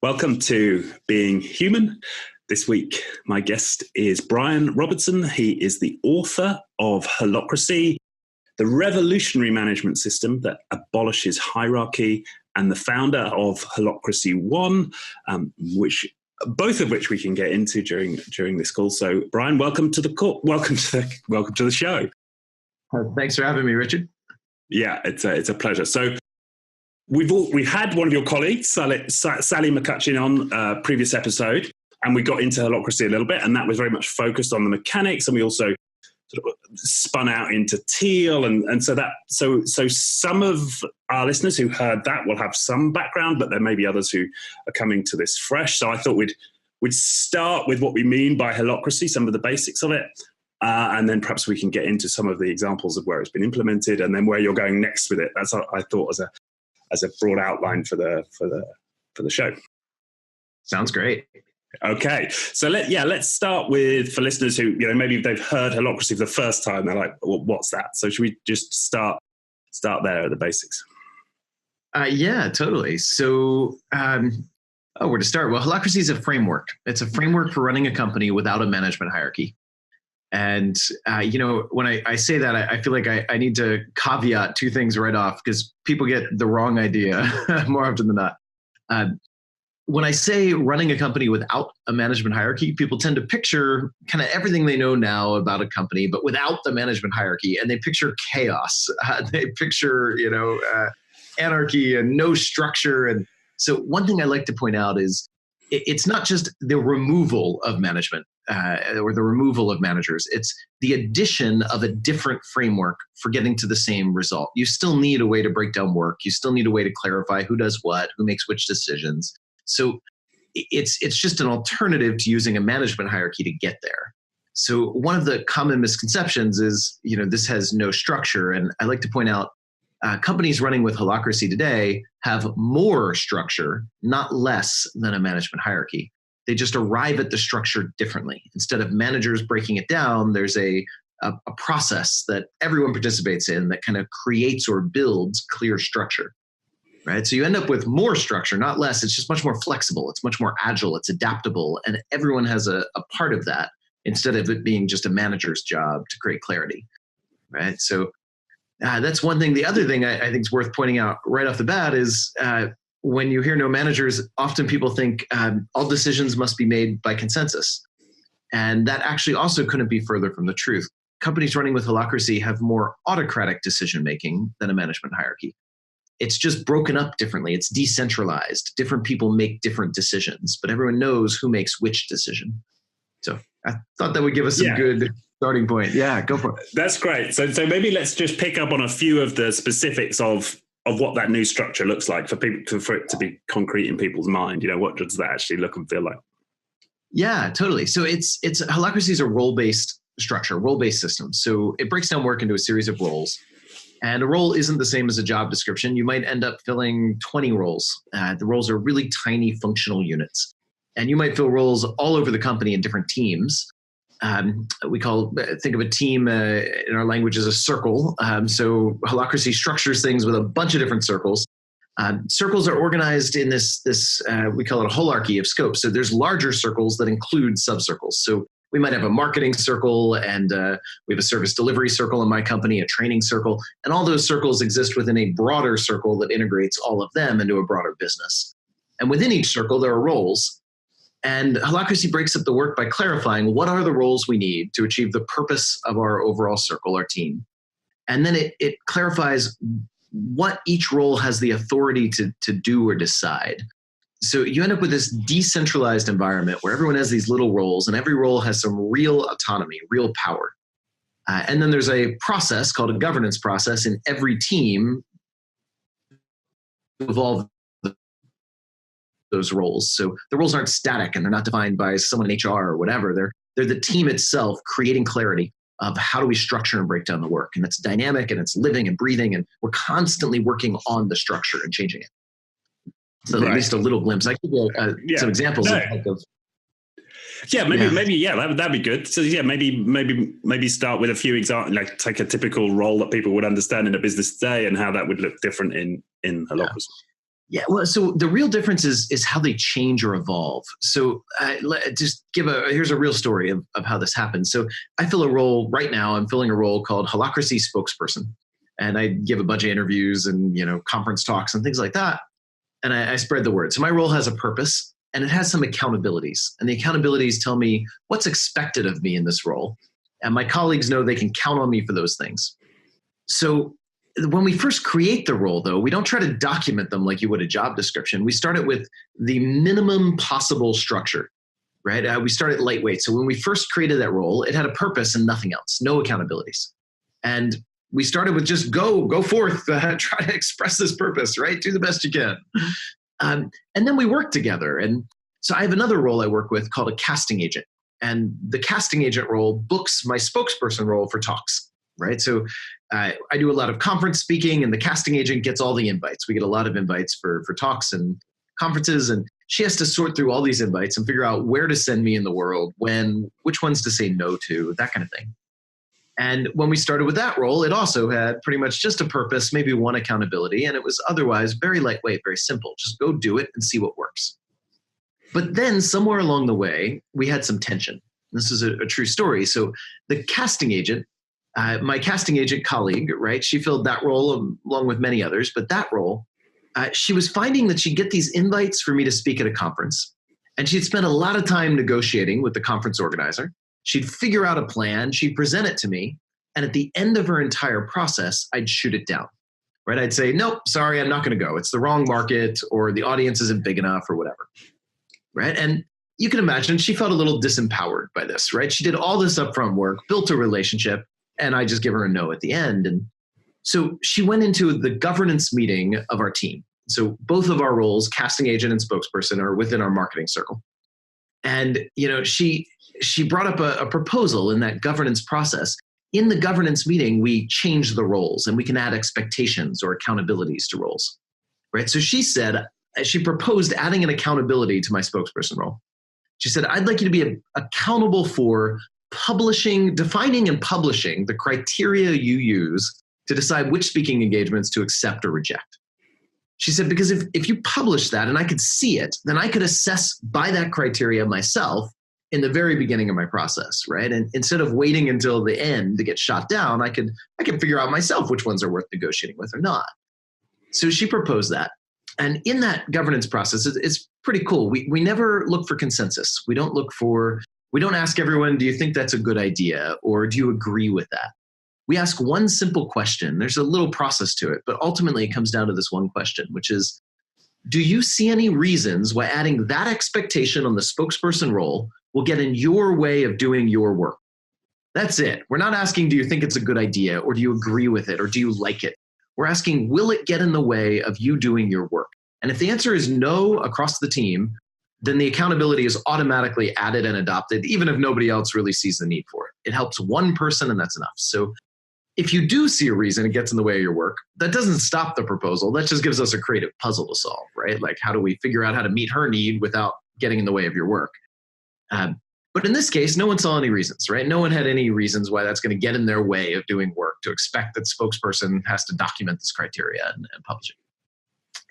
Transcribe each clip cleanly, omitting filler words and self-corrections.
Welcome to Being Human. This week, my guest is Brian Robertson. He is the author of Holocracy, the revolutionary management system that abolishes hierarchy, and the founder of Holocracy One, both of which we can get into during this call. So, Brian, welcome to the call. Welcome to the show. Thanks for having me, Richard. Yeah, it's a pleasure. So, we've had one of your colleagues, Sally McCutcheon, on a previous episode, and we got into Holocracy a little bit, and that was very much focused on the mechanics, and we also sort of spun out into Teal, and so some of our listeners who heard that will have some background, but there may be others who are coming to this fresh. So I thought we'd start with what we mean by Holocracy, some of the basics of it, and then perhaps we can get into some of the examples of where it's been implemented, and then where you're going next with it. That's what I thought as a broad outline for the show. Sounds great. Okay, so let's start with, for listeners who maybe they've heard Holocracy for the first time, they're like, well, what's that? So should we just start there at the basics? Yeah, totally. So where to start? Well, Holocracy is a framework. It's a framework for running a company without a management hierarchy. And, when I say that, I feel like I need to caveat two things right off, because people get the wrong idea more often than not. When I say running a company without a management hierarchy, people tend to picture kind of everything they know now about a company, but without the management hierarchy, and they picture chaos. They picture, anarchy and no structure. And so one thing I like to point out is it's not just the removal of management or the removal of managers. It's the addition of a different framework for getting to the same result. You still need a way to break down work. You still need a way to clarify who does what, who makes which decisions. So it's just an alternative to using a management hierarchy to get there. So one of the common misconceptions is, this has no structure. And I like to point out, companies running with Holocracy today have more structure, not less than a management hierarchy. They just arrive at the structure differently. Instead of managers breaking it down, there's a process that everyone participates in that kind of creates or builds clear structure, right? So you end up with more structure, not less. It's just much more flexible. It's much more agile. It's adaptable. And everyone has a part of that, instead of it being just a manager's job to create clarity, right? So that's one thing. The other thing I think is worth pointing out right off the bat is when you hear no managers, often people think all decisions must be made by consensus. And that actually also couldn't be further from the truth. Companies running with Holocracy have more autocratic decision-making than a management hierarchy. It's just broken up differently. It's decentralized. Different people make different decisions, but everyone knows who makes which decision. So I thought that would give us some good starting point. Yeah, go for it. That's great. So maybe let's just pick up on a few of the specifics of what that new structure looks like for it to be concrete in people's mind. What does that actually look and feel like? Yeah, totally. So it's Holocracy is a role-based structure, role-based system. So it breaks down work into a series of roles. And a role isn't the same as a job description. You might end up filling 20 roles. The roles are really tiny functional units. And you might fill roles all over the company in different teams. Think of a team in our language as a circle. So Holocracy structures things with a bunch of different circles. Circles are organized in this we call it a holarchy of scope. So there's larger circles that include subcircles. So we might have a marketing circle, and we have a service delivery circle in my company, a training circle, and all those circles exist within a broader circle that integrates all of them into a broader business. And within each circle, there are roles. And Holocracy breaks up the work by clarifying what are the roles we need to achieve the purpose of our overall circle, our team. And then it clarifies what each role has the authority to do or decide. So you end up with this decentralized environment where everyone has these little roles, and every role has some real autonomy, real power. And then there's a process called a governance process in every team to evolve those roles. So the roles aren't static, and they're not defined by someone in HR or whatever. They're the team itself creating clarity of how do we structure and break down the work. And it's dynamic, and it's living and breathing, and we're constantly working on the structure and changing it. So at least a little glimpse. I give you some examples of. Yeah, maybe that'd be good. So maybe start with a few examples, like take a typical role that people would understand in a business today and how that would look different in Holocracy. Yeah, well, so the real difference is how they change or evolve. So here's a real story of how this happens. So I fill a role right now. I'm filling a role called Holocracy spokesperson, and I give a bunch of interviews and conference talks and things like that. And I spread the word. So my role has a purpose and it has some accountabilities, and the accountabilities tell me what's expected of me in this role, and my colleagues know they can count on me for those things. So when we first create the role, though, we don't try to document them like you would a job description. We start it with the minimum possible structure, right? We start it lightweight. So when we first created that role, it had a purpose and nothing else, no accountabilities. And we started with just go forth, try to express this purpose, right? Do the best you can. And then we work together. And so I have another role I work with called a casting agent. And the casting agent role books my spokesperson role for talks, right? So I do a lot of conference speaking, and the casting agent gets all the invites. We get a lot of invites for talks and conferences, and she has to sort through all these invites and figure out where to send me in the world, when, which ones to say no to, that kind of thing. And when we started with that role, it also had pretty much just a purpose, maybe one accountability, and it was otherwise very lightweight, very simple. Just go do it and see what works. But then somewhere along the way, we had some tension. This is a true story. So the casting agent, my casting agent colleague, right, she filled that role along with many others, but that role, she was finding that she'd get these invites for me to speak at a conference, and she'd spent a lot of time negotiating with the conference organizer. She'd figure out a plan, she'd present it to me, and at the end of her entire process, I'd shoot it down, right? I'd say, nope, sorry, I'm not going to go. It's the wrong market, or the audience isn't big enough, or whatever, right? And you can imagine she felt a little disempowered by this, right? She did all this upfront work, built a relationship, and I just give her a no at the end. And so she went into the governance meeting of our team. So both of our roles, casting agent and spokesperson, are within our marketing circle. And she brought up a proposal in that governance process. In the governance meeting, we change the roles, and we can add expectations or accountabilities to roles, right? So she proposed adding an accountability to my spokesperson role. She said, I'd like you to be accountable for defining and publishing the criteria you use to decide which speaking engagements to accept or reject. She said, because if you publish that and I could see it, then I could assess by that criteria myself in the very beginning of my process, right? And instead of waiting until the end to get shot down, I can figure out myself which ones are worth negotiating with or not. So she proposed that. And in that governance process, it's pretty cool. We never look for consensus. We don't ask everyone, do you think that's a good idea? Or do you agree with that? We ask one simple question. There's a little process to it, but ultimately it comes down to this one question, which is, do you see any reasons why adding that expectation on the spokesperson role will get in your way of doing your work? That's it. We're not asking, do you think it's a good idea, or do you agree with it, or do you like it? We're asking, will it get in the way of you doing your work? And if the answer is no across the team, then the accountability is automatically added and adopted, even if nobody else really sees the need for it. It helps one person, and that's enough. So if you do see a reason it gets in the way of your work, that doesn't stop the proposal. That just gives us a creative puzzle to solve, right? Like, how do we figure out how to meet her need without getting in the way of your work? But in this case, no one saw any reasons, right? No one had any reasons why that's going to get in their way of doing work, to expect that spokesperson has to document this criteria and publish it.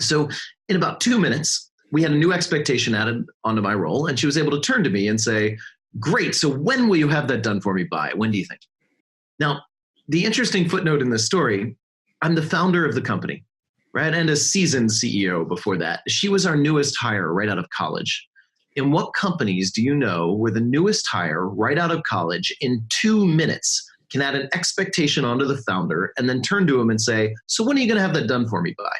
So in about 2 minutes, we had a new expectation added onto my role, and she was able to turn to me and say, great, so when will you have that done for me by? When do you think? Now, the interesting footnote in this story, I'm the founder of the company, right? And a seasoned CEO before that. She was our newest hire right out of college. In what companies do you know where the newest hire right out of college in 2 minutes can add an expectation onto the founder and then turn to him and say, so when are you going to have that done for me by?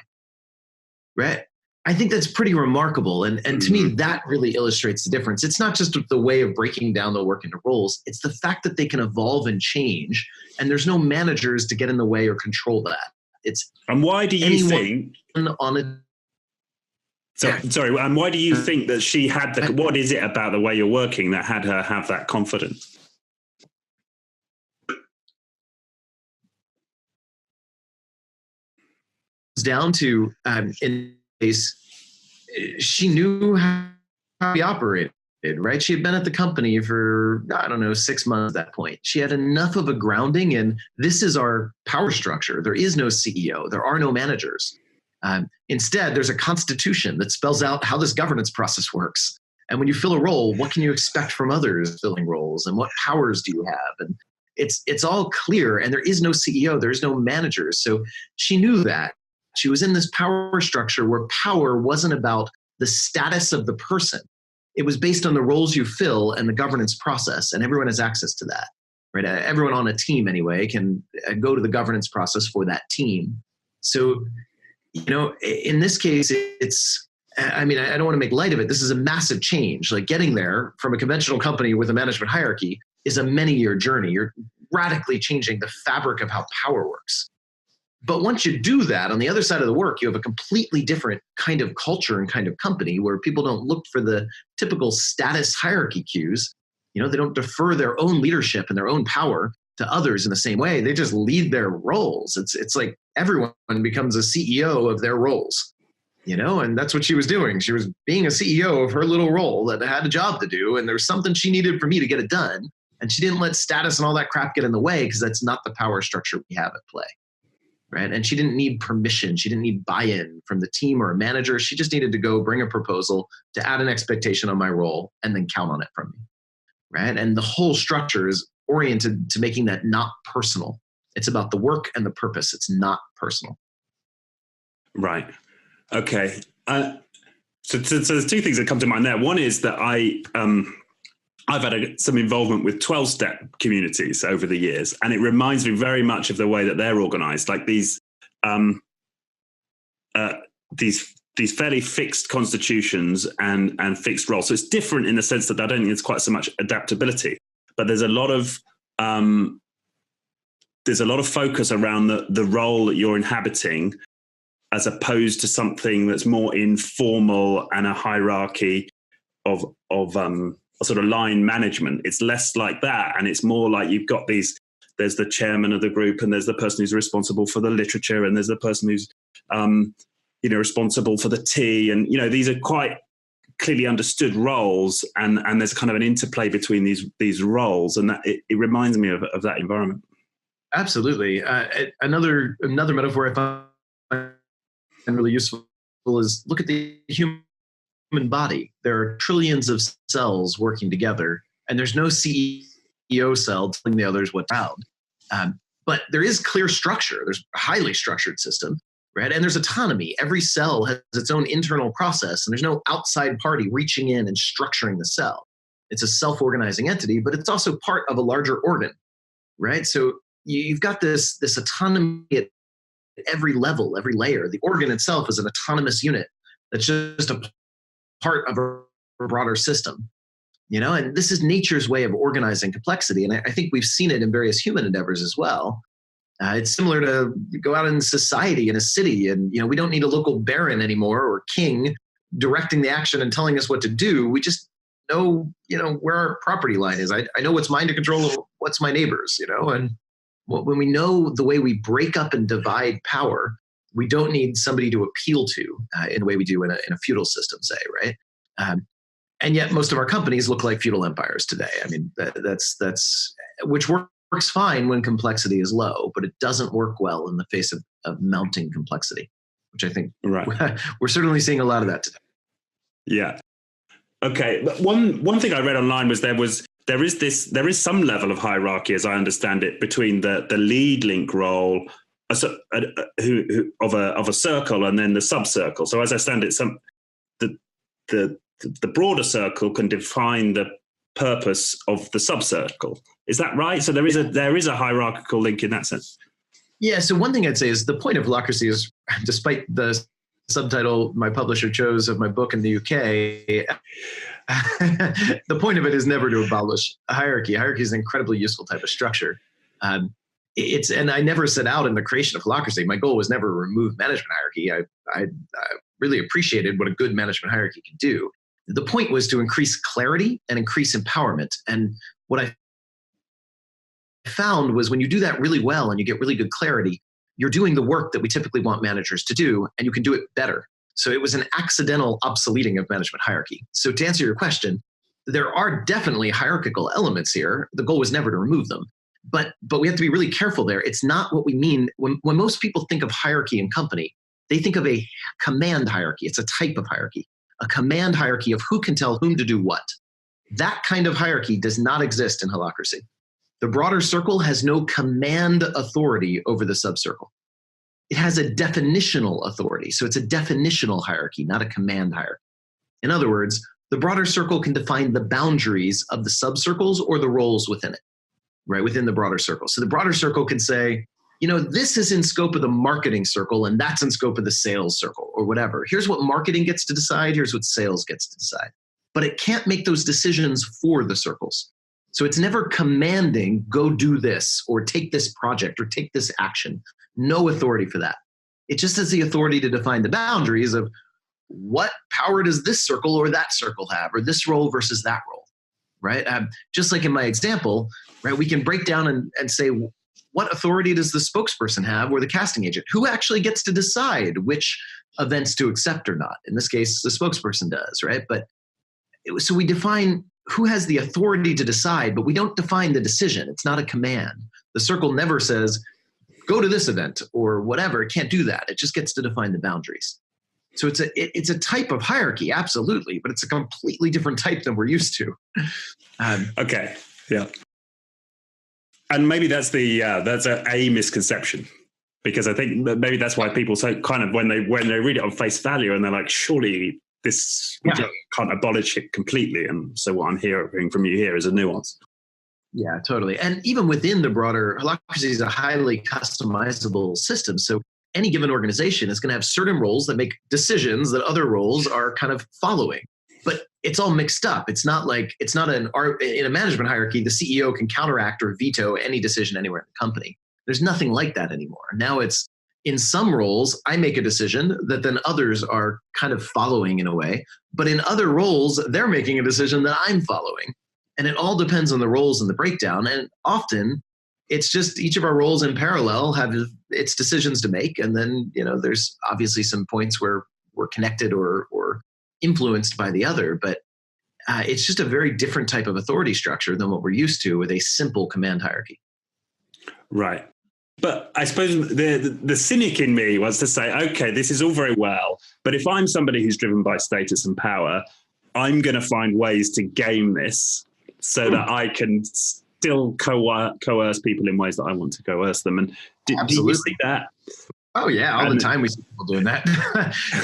Right? I think that's pretty remarkable. And to me, that really illustrates the difference. It's not just the way of breaking down the work into roles. It's the fact that they can evolve and change, and there's no managers to get in the way or control that. And why do you think on it? Sorry, and why do you think that she had what is it about the way you're working that had her have that confidence? It's down to, in case, she knew how we operated, right? She had been at the company for, 6 months at that point. She had enough of a grounding in, this is our power structure. There is no CEO. There are no managers. Instead, there's a constitution that spells out how this governance process works. And when you fill a role, what can you expect from others filling roles, and what powers do you have? And it's all clear, and there is no CEO, there is no manager. So she knew that. She was in this power structure where power wasn't about the status of the person. It was based on the roles you fill and the governance process, and everyone has access to that, right? Everyone on a team anyway can go to the governance process for that team. So, in this case, I don't want to make light of it. This is a massive change. Like getting there from a conventional company with a management hierarchy is a many-year journey. You're radically changing the fabric of how power works. But once you do that, on the other side of the work, you have a completely different kind of culture and kind of company where people don't look for the typical status hierarchy cues. They don't defer their own leadership and their own power to others in the same way. They just lead their roles. It's like everyone becomes a CEO of their roles, and that's what she was doing. She was being a CEO of her little role that had a job to do, and there was something she needed for me to get it done. And she didn't let status and all that crap get in the way, because that's not the power structure we have at play. Right? And she didn't need permission. She didn't need buy-in from the team or a manager. She just needed to go bring a proposal to add an expectation on my role and then count on it from me. Right? And the whole structure is oriented to making that not personal. It's about the work and the purpose. It's not personal. Right. Okay. So there's two things that come to mind there. One is that I've had some involvement with 12-step communities over the years, and it reminds me very much of the way that they're organized, like these fairly fixed constitutions and fixed roles. So it's different in the sense that I don't think there's quite so much adaptability, but there's a lot of focus around the role that you're inhabiting, as opposed to something that's more informal and a hierarchy of sort of line management. It's less like that, and it's more like you've got there's the chairman of the group, and there's the person who's responsible for the literature, and there's the person who's responsible for the tea, and these are quite clearly understood roles, and there's kind of an interplay between these roles, and that it reminds me of that environment. Absolutely. Another metaphor I find really useful is look at the human body. There are trillions of cells working together, and there's no CEO cell telling the others what's around. But there is clear structure. There's a highly structured system, right? And there's autonomy. Every cell has its own internal process, and there's no outside party reaching in and structuring the cell. It's a self-organizing entity, but it's also part of a larger organ, right? So you've got this autonomy at every level, every layer. The organ itself is an autonomous unit that's just a part of a broader system, and this is nature's way of organizing complexity. And I think we've seen it in various human endeavors as well. It's similar to go out in society in a city, and we don't need a local baron anymore or king directing the action and telling us what to do. We just know, where our property line is. I know what's mine to control and what's my neighbor's, and when we know the way we break up and divide power, we don't need somebody to appeal to in the way we do in a feudal system, say, right? And yet most of our companies look like feudal empires today. I mean, that's which works fine when complexity is low, but it doesn't work well in the face of mounting complexity, which I think we're certainly seeing a lot of that today. Yeah. Okay. But one thing I read online was there is some level of hierarchy, as I understand it, between the lead link role of a circle and then the sub-circle. So as I understand it, the broader circle can define the purpose of the sub-circle. Is that right? So there is a hierarchical link in that sense. Yeah. So one thing I'd say is the point of Holocracy is, despite the subtitle my publisher chose of my book in the UK, the point of it is never to abolish a hierarchy. Hierarchy is an incredibly useful type of structure. And I never set out in the creation of Holocracy. My goal was never to remove management hierarchy. I really appreciated what a good management hierarchy can do. The point was to increase clarity and increase empowerment. And what I found was when you do that really well and you get really good clarity, you're doing the work that we typically want managers to do, and you can do it better. So it was an accidental obsoleting of management hierarchy. So to answer your question, there are definitely hierarchical elements here. The goal was never to remove them. But we have to be really careful there. It's not what we mean. When most people think of hierarchy in company, they think of a command hierarchy. It's a type of hierarchy, a command hierarchy of who can tell whom to do what. That kind of hierarchy does not exist in Holacracy. The broader circle has no command authority over the subcircle. It has a definitional authority. So it's a definitional hierarchy, not a command hierarchy. In other words, the broader circle can define the boundaries of the subcircles or the roles within it, right, within the broader circle. So the broader circle can say, this is in scope of the marketing circle and that's in scope of the sales circle or whatever. Here's what marketing gets to decide. Here's what sales gets to decide. But it can't make those decisions for the circles. So it's never commanding, go do this or take this project or take this action. No authority for that. It just has the authority to define the boundaries of what power does this circle or that circle have, or this role versus that role, right? Just like in my example, right, we can break down and say, what authority does the spokesperson have or the casting agent? Who actually gets to decide which events to accept or not? In this case, the spokesperson does, right? So we define who has the authority to decide, but we don't define the decision. It's not a command. The circle never says, go to this event or whatever. It can't do that. It just gets to define the boundaries. So it's a type of hierarchy, absolutely, but it's a completely different type than we're used to. Okay, yeah. And maybe that's a misconception, because I think that maybe that's why people so kind of when they read it on face value and they're like, surely this can't abolish it completely. And so what I'm hearing from you here is a nuance. Yeah, totally. And even within the broader, Holacracy is a highly customizable system. So any given organization is going to have certain roles that make decisions that other roles are kind of following. But it's all mixed up. It's not in a management hierarchy, the CEO can counteract or veto any decision anywhere in the company. There's nothing like that anymore. Now it's in some roles, I make a decision that then others are kind of following in a way. But in other roles, they're making a decision that I'm following. And it all depends on the roles and the breakdown. And often it's just each of our roles in parallel have its decisions to make. And then, there's obviously some points where we're connected or influenced by the other. But it's just a very different type of authority structure than what we're used to with a simple command hierarchy. Right. But I suppose the cynic in me wants to say, okay, this is all very well, but if I'm somebody who's driven by status and power, I'm going to find ways to game this so that I can still coerce people in ways that I want to coerce them. And do you see that? Oh, yeah. All the time we see people doing that.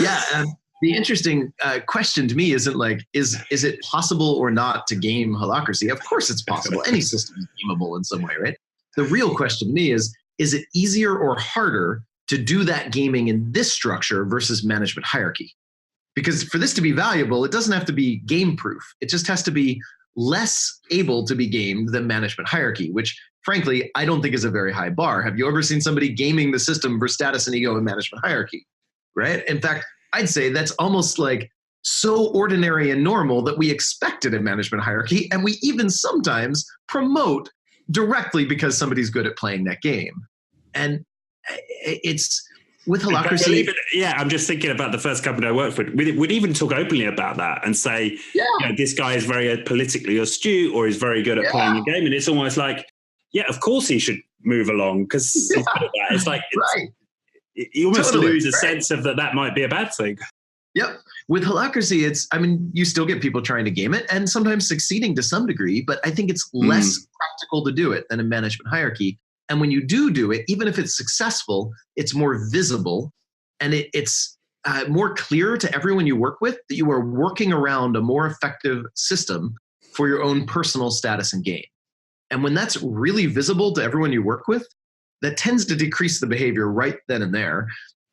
Yeah. The interesting question to me isn't like, is it possible or not to game Holacracy? Of course it's possible. Any system is gameable in some way, right? The real question to me is it easier or harder to do that gaming in this structure versus management hierarchy? Because for this to be valuable, it doesn't have to be game proof. It just has to be less able to be gamed than management hierarchy, which frankly, I don't think is a very high bar. Have you ever seen somebody gaming the system for status and ego in management hierarchy, right? In fact, I'd say that's almost like so ordinary and normal that we expect it in management hierarchy. And we even sometimes promote directly because somebody's good at playing that game. And it's with Holacracy. I'm just thinking about the first company I worked with. We'd even talk openly about that and say, this guy is very politically astute or is very good at playing the game. And it's almost like, of course he should move along because he's good at that. It's like, right. You almost lose a sense of that might be a bad thing. Yep. With Holacracy, you still get people trying to game it and sometimes succeeding to some degree, but I think it's less practical to do it than a management hierarchy. And when you do it, even if it's successful, it's more visible and it's more clear to everyone you work with that you are working around a more effective system for your own personal status and gain. And when that's really visible to everyone you work with, that tends to decrease the behavior right then and there.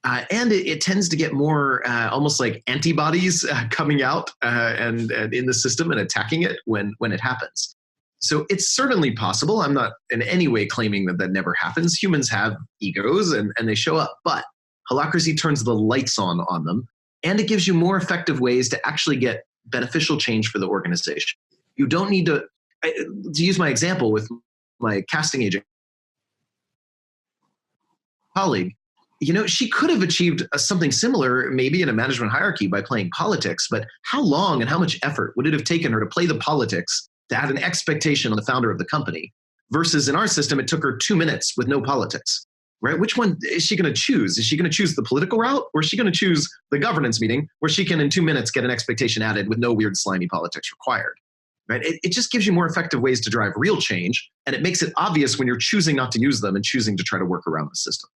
And it tends to get more almost like antibodies coming out and in the system and attacking it when it happens. So it's certainly possible. I'm not in any way claiming that never happens. Humans have egos and they show up, but Holacracy turns the lights on them, and it gives you more effective ways to actually get beneficial change for the organization. You don't need to use my example with my casting agent colleague. She could have achieved something similar maybe in a management hierarchy by playing politics, but how long and how much effort would it have taken her to play the politics to have an expectation on the founder of the company versus in our system, it took her 2 minutes with no politics, right? Which one is she going to choose? Is she going to choose the political route, or is she going to choose the governance meeting where she can in 2 minutes get an expectation added with no weird slimy politics required? Right? It just gives you more effective ways to drive real change, and it makes it obvious when you're choosing not to use them and choosing to try to work around the system.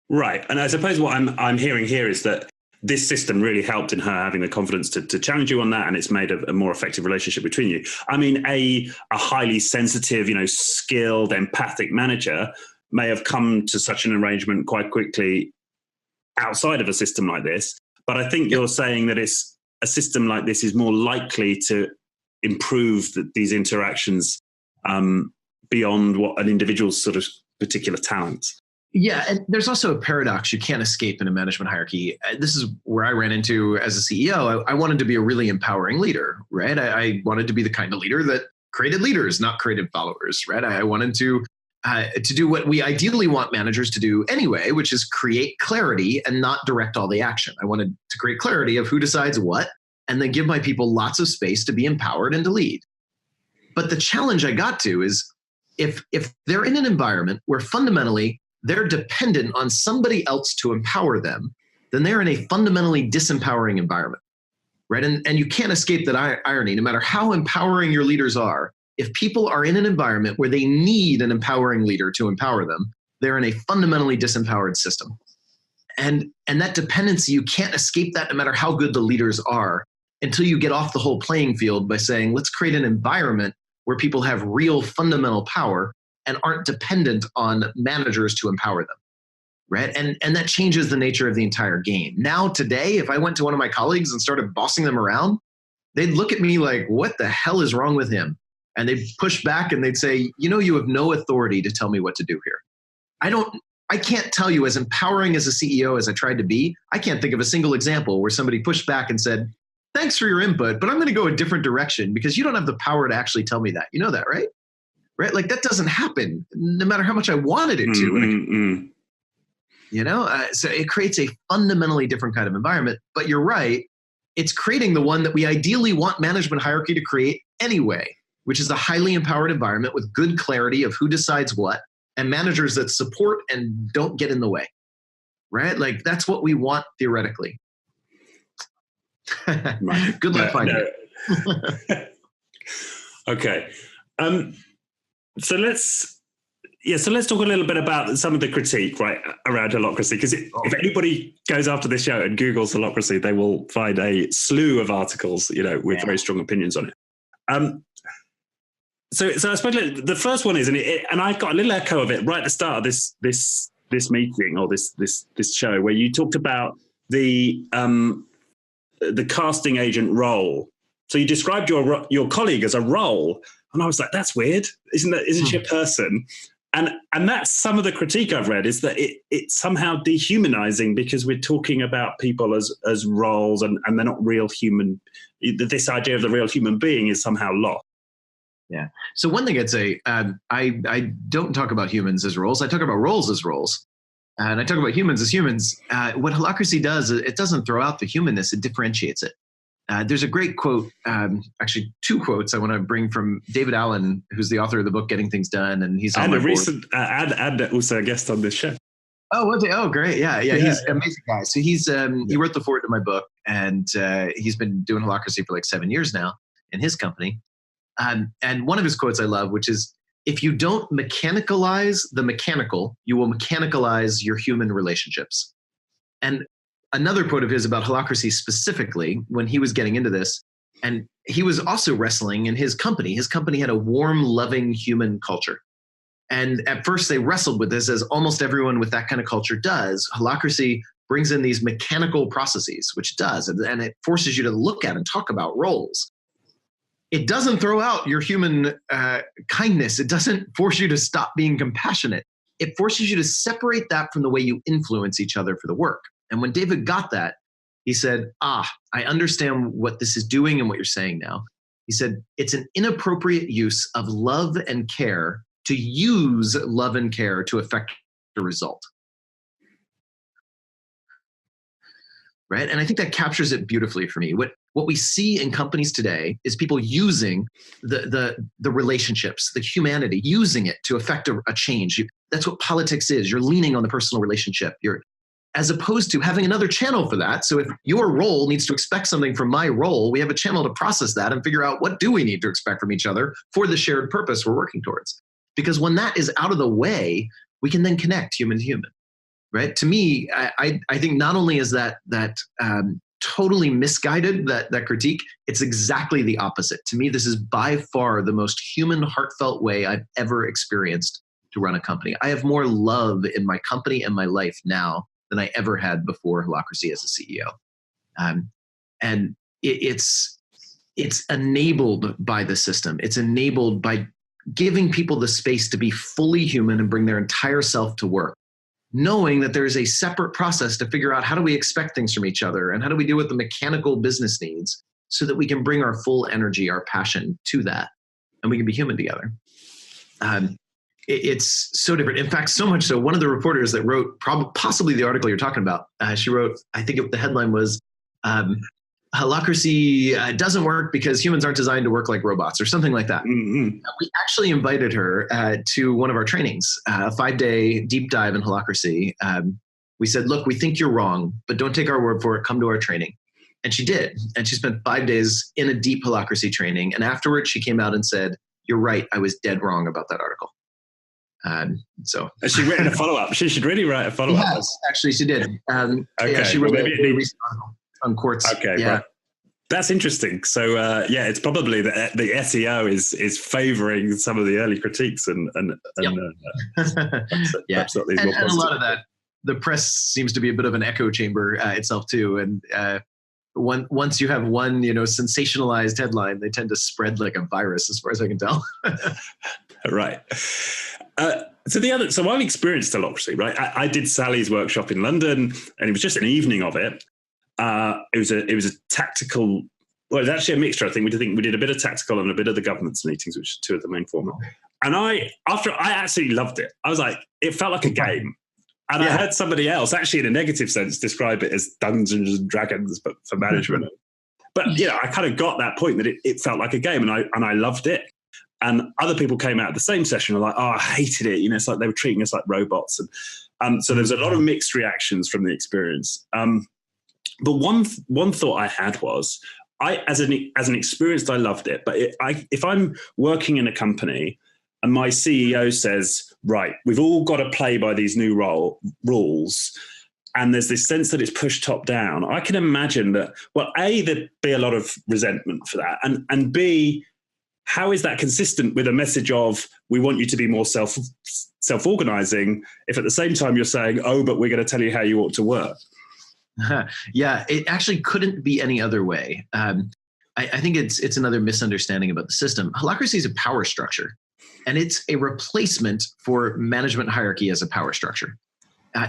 Right. And I suppose what I'm hearing here is that this system really helped in her having the confidence to challenge you on that, and it's made a more effective relationship between you. I mean, a highly sensitive, skilled, empathic manager may have come to such an arrangement quite quickly outside of a system like this. But I think you're saying that it's a system like this is more likely to improve these interactions beyond what an individual's sort of particular talents. Yeah, and there's also a paradox you can't escape in a management hierarchy. This is where I ran into as a CEO. I wanted to be a really empowering leader, right? I wanted to be the kind of leader that created leaders, not created followers, right? I wanted to do what we ideally want managers to do anyway, which is create clarity and not direct all the action. I wanted to create clarity of who decides what, and then give my people lots of space to be empowered and to lead. But the challenge I got to is if they're in an environment where fundamentally they're dependent on somebody else to empower them, then they're in a fundamentally disempowering environment, right? And you can't escape that irony. No matter how empowering your leaders are, if people are in an environment where they need an empowering leader to empower them, they're in a fundamentally disempowered system. And that dependency, you can't escape that no matter how good the leaders are, until you get off the whole playing field by saying, let's create an environment where people have real fundamental power and aren't dependent on managers to empower them, right? And that changes the nature of the entire game. Now, today, if I went to one of my colleagues and started bossing them around, they'd look at me like, what the hell is wrong with him? And they'd push back and they'd say, you have no authority to tell me what to do here. I can't tell you, as empowering as a CEO as I tried to be, I can't think of a single example where somebody pushed back and said, thanks for your input, but I'm going to go a different direction because you don't have the power to actually tell me that. You know that, right? Right? Like that doesn't happen no matter how much I wanted it to. So it creates a fundamentally different kind of environment. But you're right. It's creating the one that we ideally want management hierarchy to create anyway, which is a highly empowered environment with good clarity of who decides what and managers that support and don't get in the way, right? Like that's what we want theoretically. Good luck finding it. Okay. So let's talk a little bit about some of the critique, right, around Holocracy, because if anybody goes after this show and Googles Holocracy, they will find a slew of articles, with very strong opinions on it. So I suppose the first one is, and I got a little echo of it right at the start of this meeting or this show, where you talked about the casting agent role. So you described your colleague as a role. And I was like, that's weird. Isn't she a person? And that's some of the critique I've read, is that it's somehow dehumanizing because we're talking about people as roles and they're not real human. This idea of the real human being is somehow lost. Yeah. So one thing I'd say, I don't talk about humans as roles. I talk about roles as roles. And I talk about humans as humans. What Holacracy does, it doesn't throw out the humanness, it differentiates it. There's a great quote, actually two quotes I want to bring from David Allen, who's the author of the book Getting Things Done, and he's on and also a guest on this show. Oh, was he? Oh, great! Yeah, he's an amazing guy. So he wrote the foreword to my book, and he's been doing Holacracy for like 7 years now in his company. And one of his quotes I love, which is, "If you don't mechanicalize the mechanical, you will mechanicalize your human relationships." And another quote of his about Holacracy specifically, when he was getting into this, and he was also wrestling in his company. His company had a warm, loving human culture. And at first they wrestled with this, as almost everyone with that kind of culture does. Holacracy brings in these mechanical processes, which it does, and it forces you to look at and talk about roles. It doesn't throw out your human kindness. It doesn't force you to stop being compassionate. It forces you to separate that from the way you influence each other for the work. And when David got that, he said, I understand what this is doing and what you're saying now. He said, it's an inappropriate use of love and care to use love and care to affect the result. right? And I think that captures it beautifully for me. What we see in companies today is people using the relationships, the humanity, using it to affect a change. That's what politics is. You're leaning on the personal relationship. You're, as opposed to having another channel for that. So if your role needs to expect something from my role, we have a channel to process that and figure out what do we need to expect from each other for the shared purpose we're working towards. Because when that is out of the way, we can then connect human to human, right? To me, I think not only is that totally misguided, that critique, it's exactly the opposite. To me, this is by far the most human, heartfelt way I've ever experienced to run a company. I have more love in my company and my life now than I ever had before Holacracy as a CEO. And it's enabled by the system. It's enabled by giving people the space to be fully human and bring their entire self to work, knowing that there is a separate process to figure out how do we expect things from each other and how do we deal with the mechanical business needs so that we can bring our full energy, our passion to that, and we can be human together. It's so different. In fact, so much so, one of the reporters that wrote possibly the article you're talking about, she wrote, I think the headline was, Holocracy doesn't work because humans aren't designed to work like robots or something like that. Mm-hmm. We actually invited her to one of our trainings, a 5-day deep dive in Holocracy. We said, look, we think you're wrong, but don't take our word for it. Come to our training. And she did. And she spent 5 days in a deep Holocracy training. And afterwards, she came out and said, you're right. I was dead wrong about that article. So has she written a follow-up? She should really write a follow-up. Yes, actually she did. Okay. Yeah, she wrote a recent article on Quartz. Okay. Yeah. Right. That's interesting. So it's probably the SEO is favoring some of the early critiques and yeah. perhaps not these and more a lot of that, the press seems to be a bit of an echo chamber itself too. And once you have one, sensationalized headline, they tend to spread like a virus, as far as I can tell. Right. So I've experienced Holocracy, right? I did Sally's workshop in London, and it was just an evening of it. It was a tactical. Well, it was actually a mixture. I think we did a bit of tactical and a bit of the governance meetings, which are two of the main formats. And I absolutely loved it. I was like, it felt like a game. And I heard somebody else, actually in a negative sense, describe it as Dungeons and Dragons, but for management. But I kind of got that point that it felt like a game, and I loved it. And other people came out of the same session and were like, oh, I hated it. It's like they were treating us like robots. And so there's a lot of mixed reactions from the experience. But one thought I had was, as an experienced, I loved it. But if I'm working in a company and my CEO says, right, we've all got to play by these new rules, and there's this sense that it's pushed top down, I can imagine that, well, A, there'd be a lot of resentment for that. And B, how is that consistent with a message of, we want you to be more self-organizing, if at the same time you're saying, oh, but we're going to tell you how you ought to work? Yeah, it actually couldn't be any other way. I think it's another misunderstanding about the system. Holacracy is a power structure, and it's a replacement for management hierarchy as a power structure.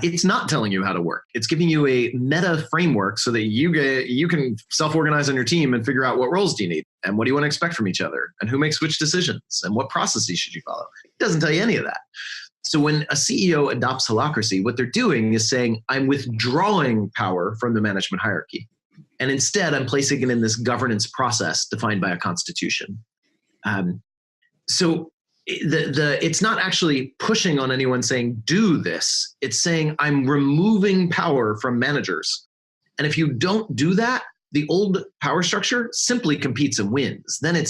It's not telling you how to work. It's giving you a meta framework so that you can self-organize on your team and figure out what roles do you need and what do you want to expect from each other and who makes which decisions and what processes should you follow. It doesn't tell you any of that. So when a CEO adopts Holacracy, what they're doing is saying, I'm withdrawing power from the management hierarchy. And instead, I'm placing it in this governance process defined by a constitution. So it's not actually pushing on anyone saying, do this. It's saying, I'm removing power from managers. And if you don't do that, the old power structure simply competes and wins. Then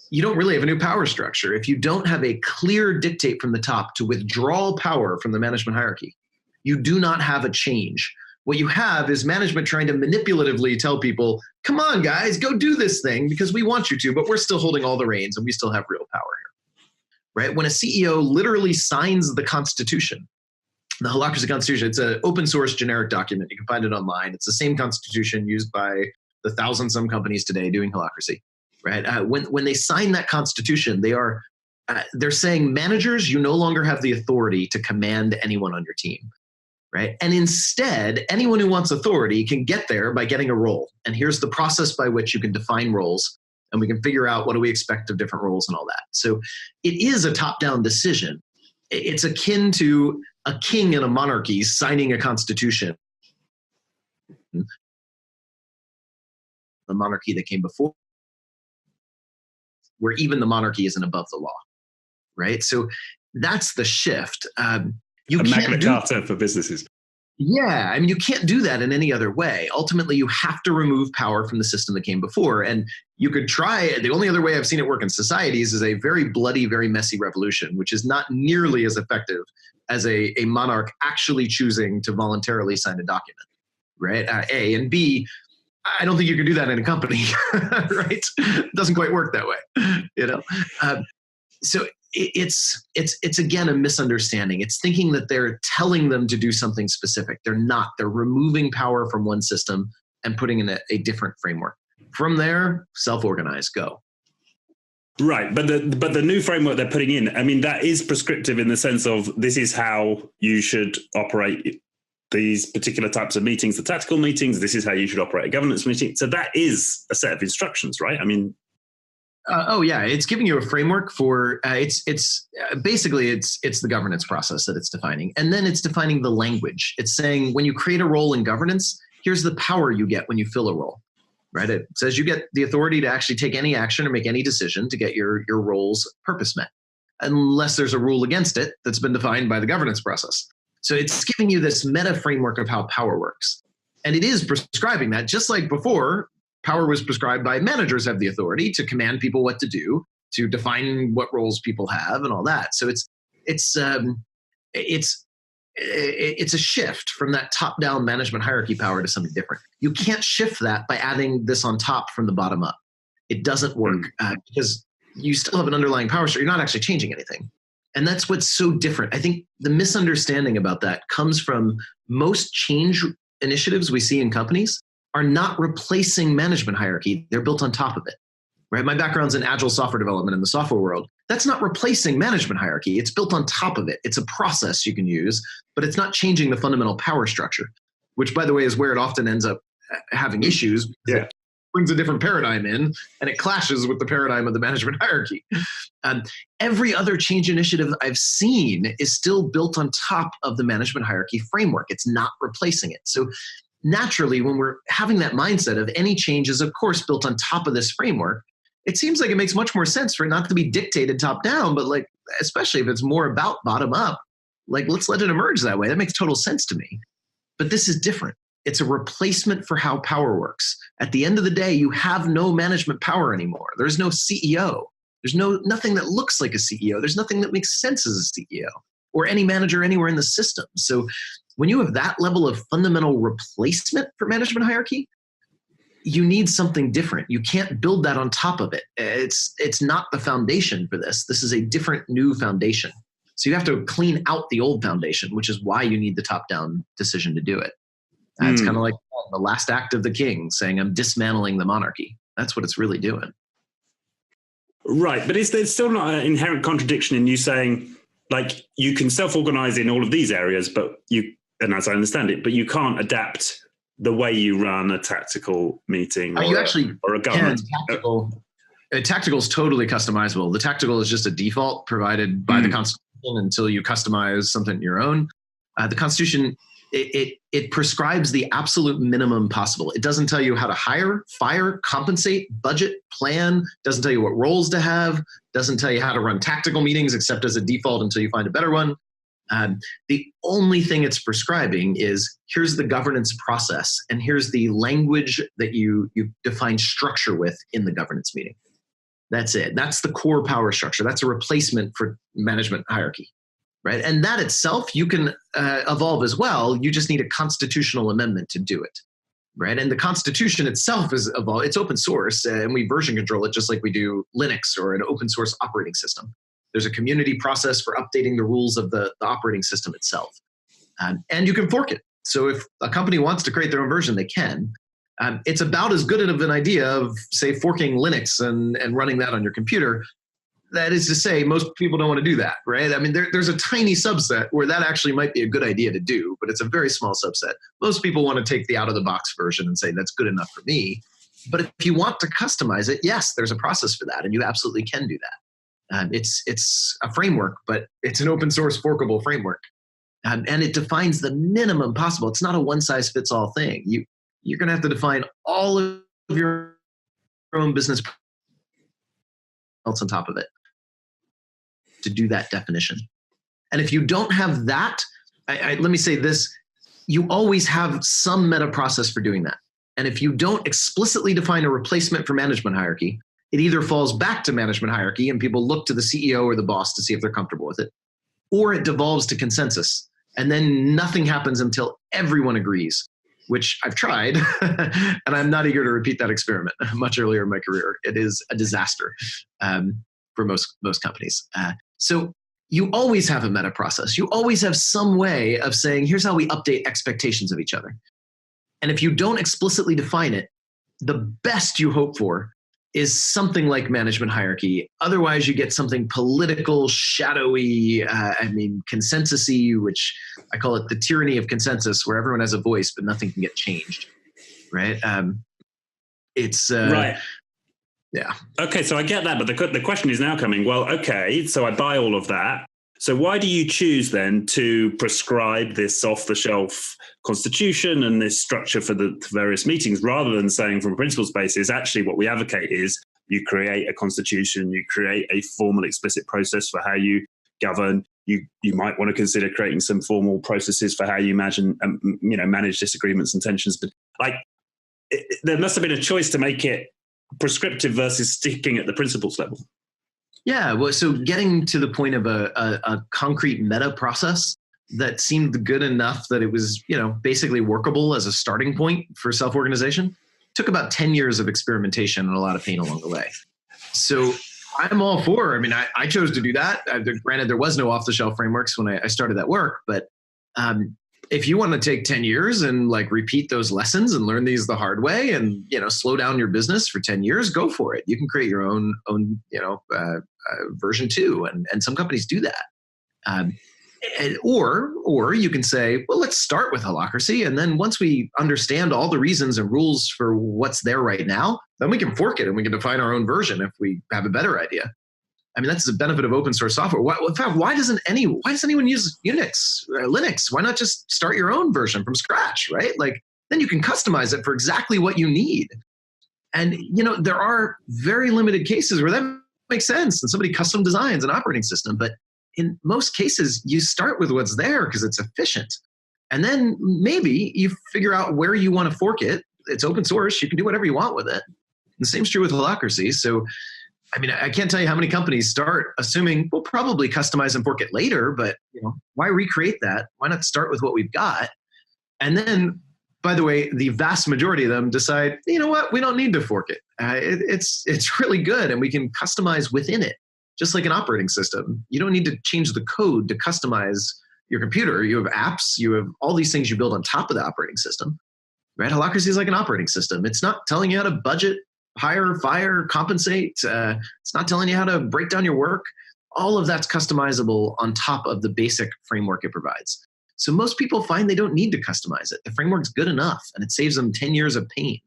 you don't really have a new power structure. If you don't have a clear dictate from the top to withdraw power from the management hierarchy, you do not have a change. What you have is management trying to manipulatively tell people, come on, guys, go do this thing because we want you to, but we're still holding all the reins and we still have real power here, right? When a CEO literally signs the Constitution, the Holacracy Constitution, it's an open source generic document. You can find it online. It's the same Constitution used by the 1,000-some companies today doing Holacracy. Right? When they sign that Constitution, they're saying, managers, you no longer have the authority to command anyone on your team, right? And instead, anyone who wants authority can get there by getting a role. And here's the process by which you can define roles, and we can figure out what do we expect of different roles and all that. So it is a top-down decision. It's akin to a king in a monarchy signing a constitution the monarchy that came before, where even the monarchy isn't above the law, right? So that's the shift. You a can't Magna Carta for businesses. Yeah, I mean, you can't do that in any other way. Ultimately, you have to remove power from the system that came before. And you could try, the only other way I've seen it work in societies is a very bloody, very messy revolution, which is not nearly as effective as a monarch actually choosing to voluntarily sign a document, right? A, and B, I don't think you can do that in a company, right? It doesn't quite work that way, you know? So it's again a misunderstanding. It's thinking that they're telling them to do something specific. They're not. They're removing power from one system and putting in a different framework. From there, self-organize, go. Right, but the new framework they're putting in, I mean, that is prescriptive in the sense of this is how you should operate these particular types of meetings, the tactical meetings. This is how you should operate a governance meeting. So that is a set of instructions, right? I mean. Oh yeah, it's giving you a framework for it's basically the governance process that it's defining, and then it's defining the language. It's saying when you create a role in governance, here's the power you get when you fill a role, right? It says you get the authority to actually take any action or make any decision to get your role's purpose met, unless there's a rule against it that's been defined by the governance process. So it's giving you this meta framework of how power works, and it is prescribing that just like before. Power was prescribed by managers have the authority to command people what to do, to define what roles people have and all that. So it's a shift from that top-down management hierarchy power to something different. You can't shift that by adding this on top from the bottom up. It doesn't work because you still have an underlying power structure. You're not actually changing anything. And that's what's so different. I think the misunderstanding about that comes from most change initiatives we see in companies are not replacing management hierarchy. They're built on top of it, right? My background's in agile software development in the software world. That's not replacing management hierarchy. It's built on top of it. It's a process you can use, but it's not changing the fundamental power structure, which, by the way, is where it often ends up having issues. Yeah. It brings a different paradigm in, and it clashes with the paradigm of the management hierarchy. Every other change initiative I've seen is still built on top of the management hierarchy framework. It's not replacing it. So naturally, when we're having that mindset of any change is, of course, built on top of this framework, it seems like it makes much more sense for it not to be dictated top down, but like, especially if it's more about bottom up, like, let's let it emerge that way. That makes total sense to me. But this is different. It's a replacement for how power works. At the end of the day, you have no management power anymore. There's no CEO. There's nothing that looks like a CEO. There's nothing that makes sense as a CEO or any manager anywhere in the system. So when you have that level of fundamental replacement for management hierarchy, you need something different. You can't build that on top of it. It's not the foundation for this. This is a different new foundation. So you have to clean out the old foundation, which is why you need the top-down decision to do it. It's kind of like the last act of the king saying, I'm dismantling the monarchy. That's what it's really doing. Right, but is there still not an inherent contradiction in you saying, like, you can self-organize in all of these areas, but and as I understand it, but you can't adapt the way you run a tactical meeting or a government. Tactical is totally customizable. The tactical is just a default provided by the Constitution until you customize something your own. The Constitution, it prescribes the absolute minimum possible. It doesn't tell you how to hire, fire, compensate, budget, plan, doesn't tell you what roles to have, doesn't tell you how to run tactical meetings except as a default until you find a better one. The only thing it's prescribing is here's the governance process and here's the language that you define structure with in the governance meeting. That's it. That's the core power structure. That's a replacement for management hierarchy, right? And that itself, you can evolve as well. You just need a constitutional amendment to do it, right? And the Constitution itself is evolved. It's open source, and we version control it just like we do Linux or an open source operating system. There's a community process for updating the rules of the operating system itself. And you can fork it. So if a company wants to create their own version, they can. It's about as good of an idea of, say, forking Linux and running that on your computer. That is to say, most people don't want to do that, right? I mean, there's a tiny subset where that actually might be a good idea to do, but it's a very small subset. Most people want to take the out-of-the-box version and say, that's good enough for me. But if you want to customize it, yes, there's a process for that, and you absolutely can do that. It's a framework, but it's an open source forkable framework. And it defines the minimum possible. It's not a one-size-fits-all thing. you're going to have to define all of your own business else on top of it to do that definition. And if you don't have that, let me say this, you always have some meta process for doing that. And if you don't explicitly define a replacement for management hierarchy, it either falls back to management hierarchy and people look to the CEO or the boss to see if they're comfortable with it, or it devolves to consensus. And then nothing happens until everyone agrees, which I've tried. And I'm not eager to repeat that experiment much earlier in my career. It is a disaster for most companies. So you always have a meta process. You always have some way of saying, here's how we update expectations of each other. And if you don't explicitly define it, the best you hope for is something like management hierarchy. Otherwise, you get something political, shadowy, consensus-y, which I call it the tyranny of consensus, where everyone has a voice, but nothing can get changed, right? Right. Yeah. Okay, so I get that, but the question is now coming, well, okay, so I buy all of that. So why do you choose then to prescribe this off-the-shelf constitution and this structure for the various meetings, rather than saying from a principles basis, actually what we advocate is you create a constitution, you create a formal explicit process for how you govern. You might want to consider creating some formal processes for how you manage disagreements and tensions. But there must have been a choice to make it prescriptive versus sticking at the principles level. Yeah, well, so getting to the point of a concrete meta process that seemed good enough that it was, basically workable as a starting point for self-organization took about 10 years of experimentation and a lot of pain along the way. So I'm all for, I chose to do that. Granted, there was no off-the-shelf frameworks when I started that work, but if you want to take 10 years and repeat those lessons and learn these the hard way and, slow down your business for 10 years, go for it. You can create your own version 2. And some companies do that. Or you can say, well, let's start with Holocracy. And then once we understand all the reasons and rules for what's there right now, then we can fork it and we can define our own version if we have a better idea. That's the benefit of open source software. In fact, why doesn't anyone use Unix, Linux? Why not just start your own version from scratch, right? Then you can customize it for exactly what you need. And, there are very limited cases where that makes sense and somebody custom designs an operating system. But in most cases, you start with what's there because it's efficient. And then maybe you figure out where you want to fork it. It's open source. You can do whatever you want with it. And the same is true with Holocracy. So I can't tell you how many companies start assuming we'll probably customize and fork it later, but why recreate that? Why not start with what we've got? And then, by the way, the vast majority of them decide, you know what, we don't need to fork it. It's really good and we can customize within it, just like an operating system. You don't need to change the code to customize your computer. You have apps, you have all these things you build on top of the operating system. Right? Holocracy is like an operating system. It's not telling you how to budget, hire, fire, compensate. It's not telling you how to break down your work. All of that's customizable on top of the basic framework it provides. So most people find they don't need to customize it. The framework's good enough and it saves them 10 years of pain.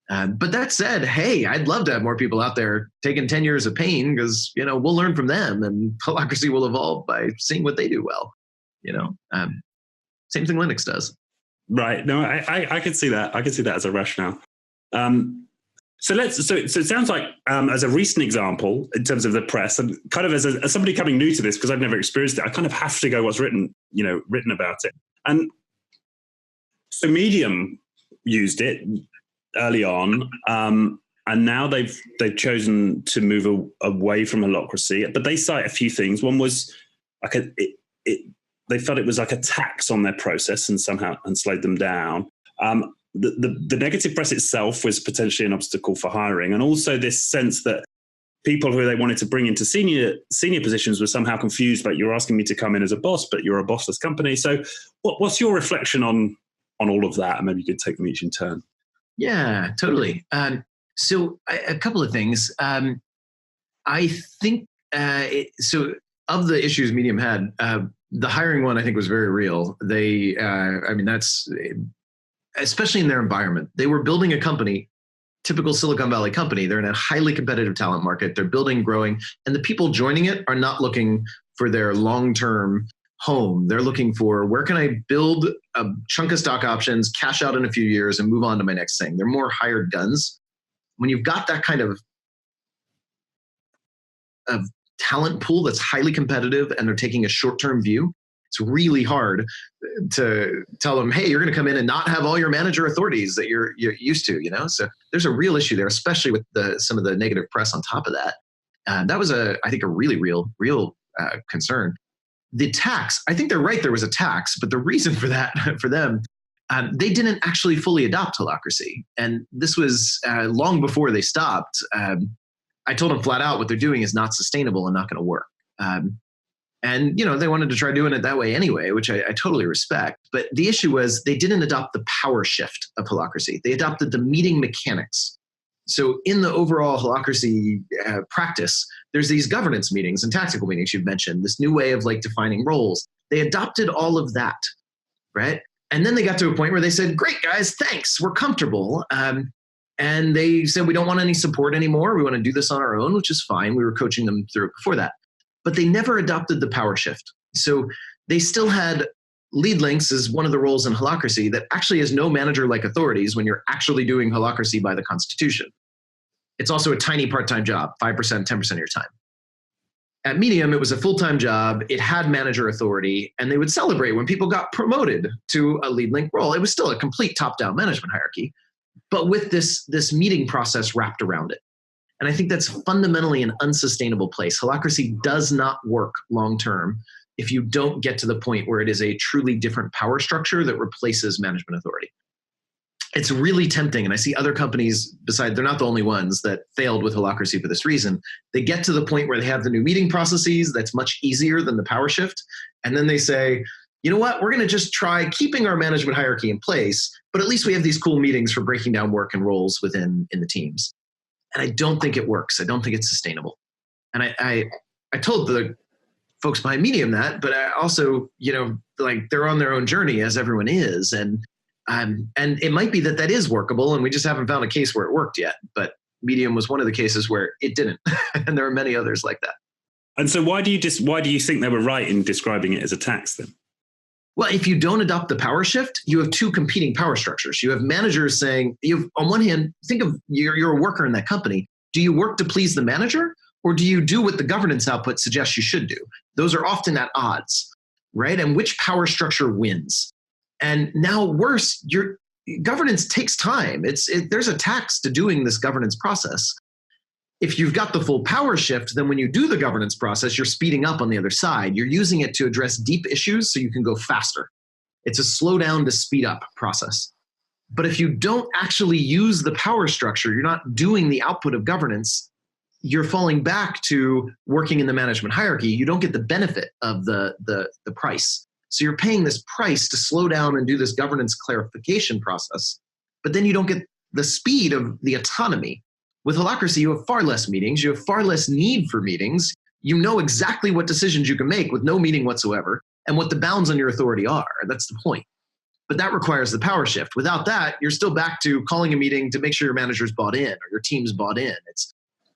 But that said, hey, I'd love to have more people out there taking 10 years of pain because, we'll learn from them and Holocracy will evolve by seeing what they do well. Same thing Linux does. Right. No, I can see that. I can see that as a rationale. So it sounds like as a recent example in terms of the press, and kind of as somebody coming new to this, because I've never experienced it, I kind of have to go what's written about it. And so Medium used it early on, and now they've chosen to move away from Holocracy. But they cite a few things. One was they felt it was like a tax on their process and somehow slowed them down. The negative press itself was potentially an obstacle for hiring, and also this sense that people who they wanted to bring into senior positions were somehow confused. But you're asking me to come in as a boss, but you're a bossless company. So, what's your reflection on all of that? And maybe you could take them each in turn. Yeah, totally. So a couple of things. I think so. Of the issues Medium had, the hiring one I think was very real. They, that's. Especially in their environment. They were building a company, typical Silicon Valley company. They're in a highly competitive talent market. They're building, growing, and the people joining it are not looking for their long-term home. They're looking for, where can I build a chunk of stock options, cash out in a few years, and move on to my next thing. They're more hired guns. When you've got that kind of talent pool that's highly competitive and they're taking a short-term view, it's really hard to tell them, hey, you're going to come in and not have all your manager authorities that you're used to, So there's a real issue there, especially with some of the negative press on top of that. That was I think a really real concern. The tax, I think they're right, there was a tax, but the reason for that, for them, they didn't actually fully adopt Holacracy. And this was long before they stopped. I told them flat out, what they're doing is not sustainable and not going to work. And they wanted to try doing it that way anyway, which I totally respect. But the issue was they didn't adopt the power shift of Holacracy. They adopted the meeting mechanics. So in the overall Holacracy practice, there's these governance meetings and tactical meetings you've mentioned, this new way of defining roles. They adopted all of that, right? And then they got to a point where they said, great, guys, thanks, we're comfortable. And they said, we don't want any support anymore. We want to do this on our own, which is fine. We were coaching them through it before that. But they never adopted the power shift. So they still had lead links as one of the roles in Holacracy that actually has no manager-like authorities when you're actually doing Holacracy by the Constitution. It's also a tiny part-time job, 5%, 10% of your time. At Medium, it was a full-time job. It had manager authority, and they would celebrate when people got promoted to a lead link role. It was still a complete top-down management hierarchy, but with this meeting process wrapped around it. And I think that's fundamentally an unsustainable place. Holacracy does not work long-term if you don't get to the point where it is a truly different power structure that replaces management authority. It's really tempting, and I see other companies, they're not the only ones that failed with Holacracy for this reason. They get to the point where they have the new meeting processes that's much easier than the power shift, and then they say, you know what, we're going to just try keeping our management hierarchy in place, but at least we have these cool meetings for breaking down work and roles in the teams. And I don't think it works. I don't think it's sustainable. And I told the folks behind Medium that, but I also, they're on their own journey, as everyone is. And it might be that is workable, and we just haven't found a case where it worked yet. But Medium was one of the cases where it didn't. And there are many others like that. And so why do you think they were right in describing it as a tax then? Well, if you don't adopt the power shift, you have two competing power structures. You have managers saying, on one hand, think of you're a worker in that company. Do you work to please the manager, or do you do what the governance output suggests you should do? Those are often at odds, right? And which power structure wins? And now worse, your governance takes time. There's a tax to doing this governance process. If you've got the full power shift, then when you do the governance process, you're speeding up on the other side. You're using it to address deep issues so you can go faster. It's a slow down to speed up process. But if you don't actually use the power structure, you're not doing the output of governance, you're falling back to working in the management hierarchy. You don't get the benefit of the price. So you're paying this price to slow down and do this governance clarification process, but then you don't get the speed of the autonomy. With Holacracy, you have far less meetings. You have far less need for meetings. You know exactly what decisions you can make with no meeting whatsoever and what the bounds on your authority are. That's the point. But that requires the power shift. Without that, you're still back to calling a meeting to make sure your manager's bought in or your team's bought in.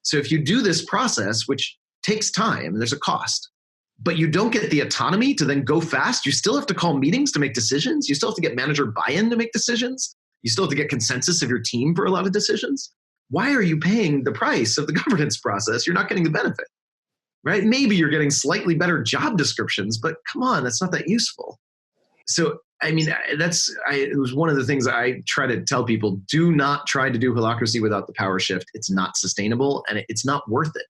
So if you do this process, which takes time, there's a cost, but you don't get the autonomy to then go fast, you still have to call meetings to make decisions. You still have to get manager buy-in to make decisions. You still have to get consensus of your team for a lot of decisions. Why are you paying the price of the governance process? You're not getting the benefit, right? Maybe you're getting slightly better job descriptions, but come on, that's not that useful. So, I mean, it was one of the things I try to tell people: do not try to do Holacracy without the power shift. It's not sustainable, and it's not worth it.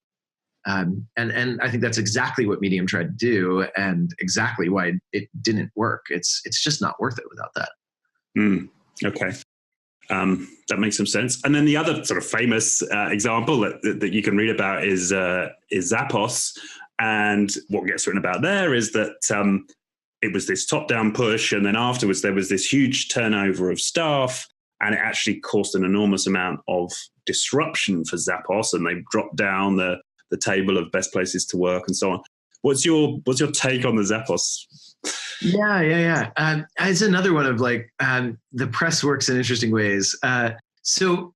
And I think that's exactly what Medium tried to do, and exactly why it didn't work. It's just not worth it without that. Okay. That makes some sense. And then the other sort of famous example that you can read about is Zappos. And what gets written about there is that it was this top-down push, and then afterwards there was this huge turnover of staff, and it actually caused an enormous amount of disruption for Zappos, and they dropped down the table of best places to work and so on. What's your take on the Zappos? Yeah. It's another one of the press works in interesting ways. So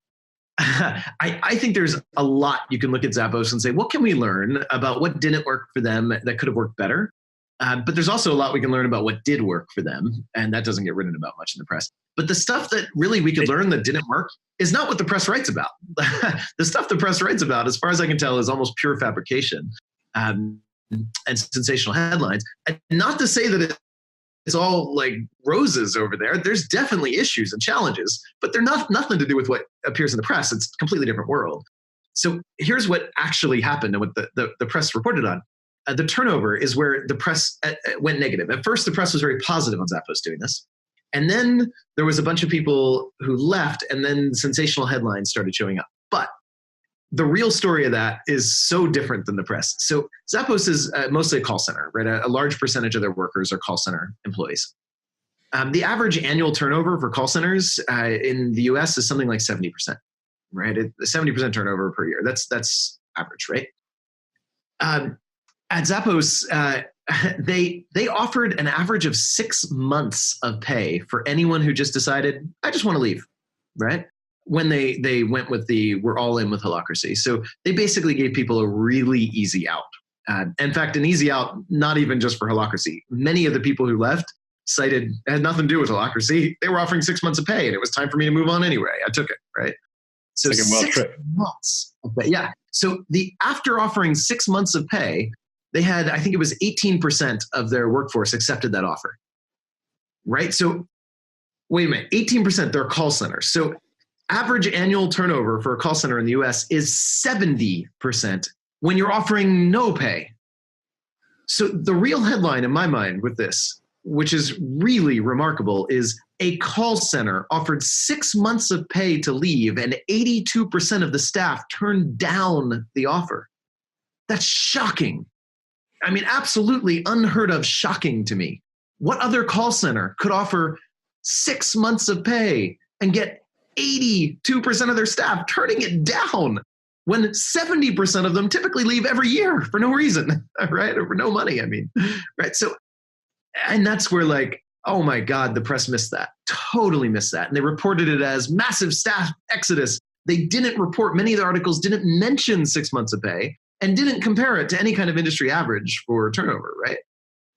I think there's a lot you can look at Zappos and say, what can we learn about what didn't work for them that could have worked better? But there's also a lot we can learn about what did work for them, and that doesn't get written about much in the press. But the stuff that really we could learn that didn't work is not what the press writes about. The stuff the press writes about, as far as I can tell, is almost pure fabrication and sensational headlines. And not to say that it's all like roses over there. There's definitely issues and challenges, but they're nothing to do with what appears in the press. It's a completely different world. So here's what actually happened and what the press reported on. The turnover is where the press went negative. At first, the press was very positive on Zappos doing this. And then there was a bunch of people who left, and then sensational headlines started showing up. But the real story of that is so different than the press. So Zappos is mostly a call center, right? A large percentage of their workers are call center employees. The average annual turnover for call centers in the US is something like 70%, right? 70% turnover per year. That's average, right? At Zappos, they offered an average of 6 months of pay for anyone who just decided, I just want to leave, right? When they went with we're all in with Holocracy. So they basically gave people a really easy out. In fact, an easy out, not even just for Holocracy. Many of the people who left cited, it had nothing to do with Holocracy. They were offering 6 months of pay, and it was time for me to move on anyway. I took it, right? So 6 months of pay. Yeah. So after offering 6 months of pay, they had, I think it was 18% of their workforce accepted that offer, right? So wait a minute, 18%, they're call centers. So average annual turnover for a call center in the US is 70% when you're offering no pay. So the real headline in my mind with this, which is really remarkable, is a call center offered 6 months of pay to leave, and 82% of the staff turned down the offer. That's shocking. I mean, absolutely unheard of, shocking to me. What other call center could offer 6 months of pay and get 82% of their staff turning it down when 70% of them typically leave every year for no reason, right? Or for no money, I mean, right? So, and that's where like, oh my God, the press missed that, totally missed that. And they reported it as massive staff exodus. They didn't report, many of the articles didn't mention 6 months of pay and didn't compare it to any kind of industry average for turnover, right?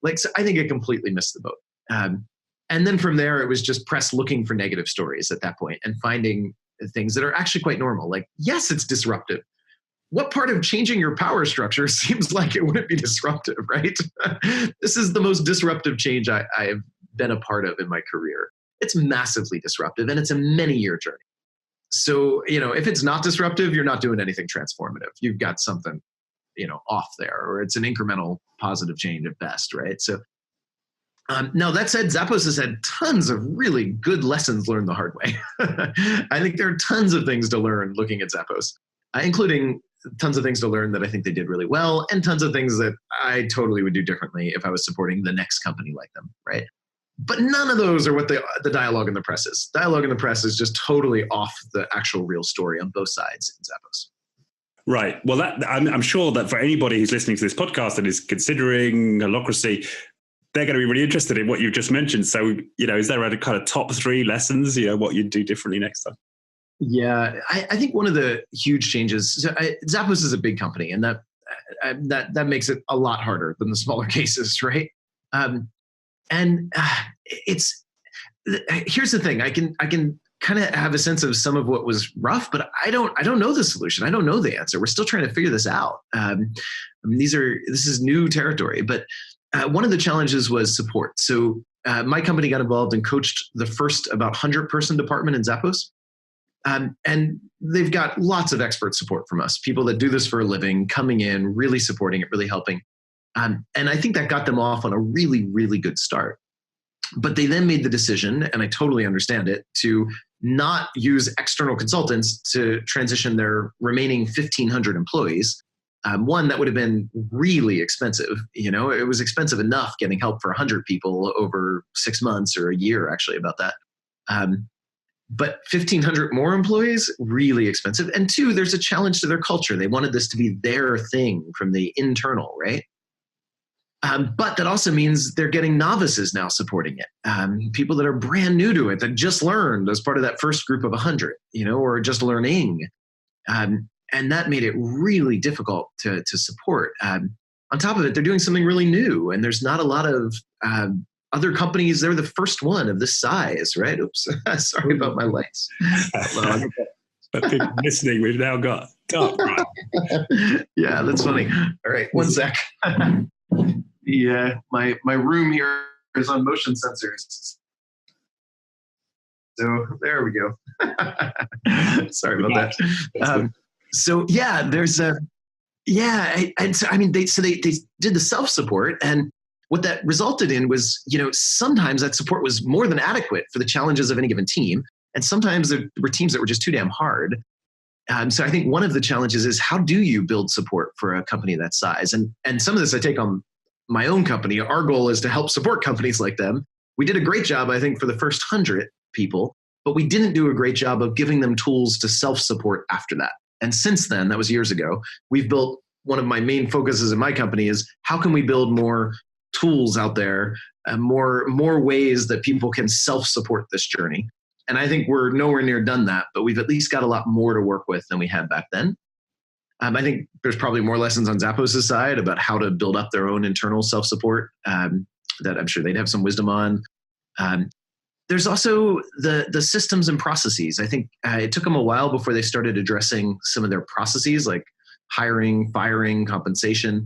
Like, so I think it completely missed the boat. And then from there, it was just press looking for negative stories at that point and finding things that are actually quite normal. Like, yes, it's disruptive. What part of changing your power structure seems like it wouldn't be disruptive, right? This is the most disruptive change I have been a part of in my career. It's massively disruptive, and it's a many-year journey. So, if it's not disruptive, you're not doing anything transformative. You've got something, off there, or it's an incremental positive change at best, right? So, now that said, Zappos has had tons of really good lessons learned the hard way. I think there are tons of things to learn looking at Zappos, including tons of things to learn that I think they did really well, and tons of things that I totally would do differently if I was supporting the next company like them, right? But none of those are what the dialogue in the press is. Dialogue in the press is just totally off the actual real story on both sides in Zappos. Right. Well, I'm sure that for anybody who's listening to this podcast and is considering Holocracy, they're going to be really interested in what you've just mentioned. So, is there a kind of top 3 lessons, what you'd do differently next time? Yeah, I think one of the huge changes, Zappos is a big company, and that makes it a lot harder than the smaller cases, right? Here's the thing. I can kind of have a sense of some of what was rough, but I don't know the solution. I don't know the answer. We're still trying to figure this out. This is new territory, but one of the challenges was support. So my company got involved and coached the first about 100-person department in Zappos. And they've got lots of expert support from us, people that do this for a living, coming in, really supporting it, really helping. And I think that got them off on a really, really good start. But they then made the decision, and I totally understand it, to not use external consultants to transition their remaining 1,500 employees. One, that would have been really expensive. It was expensive enough getting help for 100 people over 6 months or a year, actually, about that. But 1,500 more employees, really expensive. And 2, there's a challenge to their culture. They wanted this to be their thing from the internal, right? But that also means they're getting novices now supporting it. People that are brand new to it, that just learned as part of that first group of 100, or just learning. And that made it really difficult to support. on top of it, they're doing something really new, and there's not a lot of other companies. They're the first one of this size, right? Oops, sorry about my lights. But people listening, we've now got dark. Yeah, that's funny. All right, one sec. Yeah, my room here is on motion sensors. So there we go. Sorry about that. So yeah, there's a and so I mean they did the self-support, and what that resulted in was, sometimes that support was more than adequate for the challenges of any given team, and sometimes there were teams that were just too damn hard. So I think one of the challenges is, how do you build support for a company that size? And some of this I take on my own company. Our goal is to help support companies like them. We did a great job, I think, for the first 100 people, but we didn't do a great job of giving them tools to self-support after that. And since then, that was years ago, we've built, one of my main focuses in my company is, how can we build more tools out there, more ways that people can self-support this journey? And I think we're nowhere near done that, but we've at least got a lot more to work with than we had back then. I think there's probably more lessons on Zappos' side about how to build up their own internal self-support that I'm sure they'd have some wisdom on. There's also the systems and processes. I think it took them a while before they started addressing some of their processes, like hiring, firing, compensation.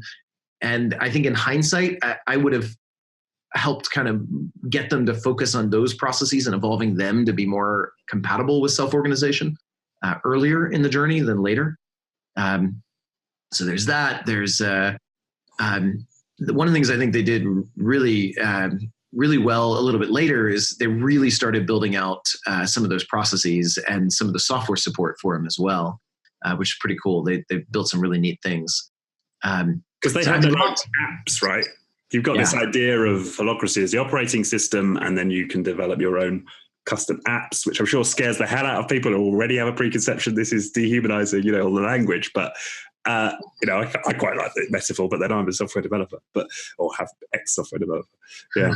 And I think in hindsight, I would have helped kind of get them to focus on those processes and evolving them to be more compatible with self-organization earlier in the journey than later. So there's that. There's one of the things I think they did really well a little bit later is they really started building out some of those processes and some of the software support for them as well, which is pretty cool. They've built some really neat things. Because they have their own apps, right? You've got this idea of Holocracy as the operating system, and then you can develop your own custom apps, which I'm sure scares the hell out of people who already have a preconception this is dehumanizing, all the language. But, I quite like the metaphor, but then I'm a software developer, or have ex-software developer. Yeah.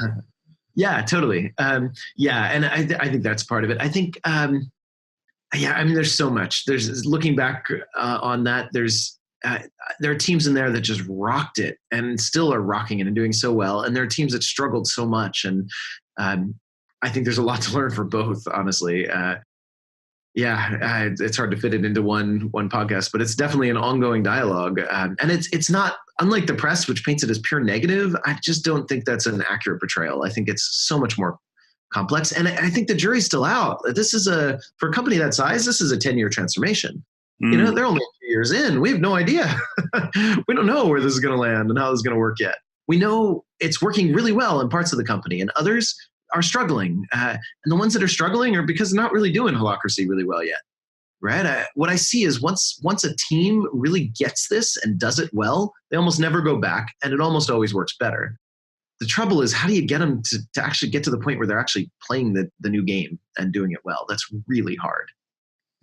Yeah, totally. And I think that's part of it. I think, there's so much. There's looking back on that, there are teams in there that just rocked it and still are rocking it and doing so well. And there are teams that struggled so much. And I think there's a lot to learn for both, honestly. It's hard to fit it into one podcast, but it's definitely an ongoing dialogue. And it's not, unlike the press, which paints it as pure negative. I just don't think that's an accurate portrayal. I think it's so much more complex. And I think the jury's still out. For a company that size, this is a 10-year transformation. They're only a few years in. We have no idea. We don't know where this is going to land and how this is going to work yet. We know it's working really well in parts of the company, and others are struggling. And the ones that are struggling are because they're not really doing Holacracy really well yet, right? What I see is once a team really gets this and does it well, they almost never go back, and it almost always works better. The trouble is, how do you get them to actually get to the point where they're actually playing the new game and doing it well? That's really hard.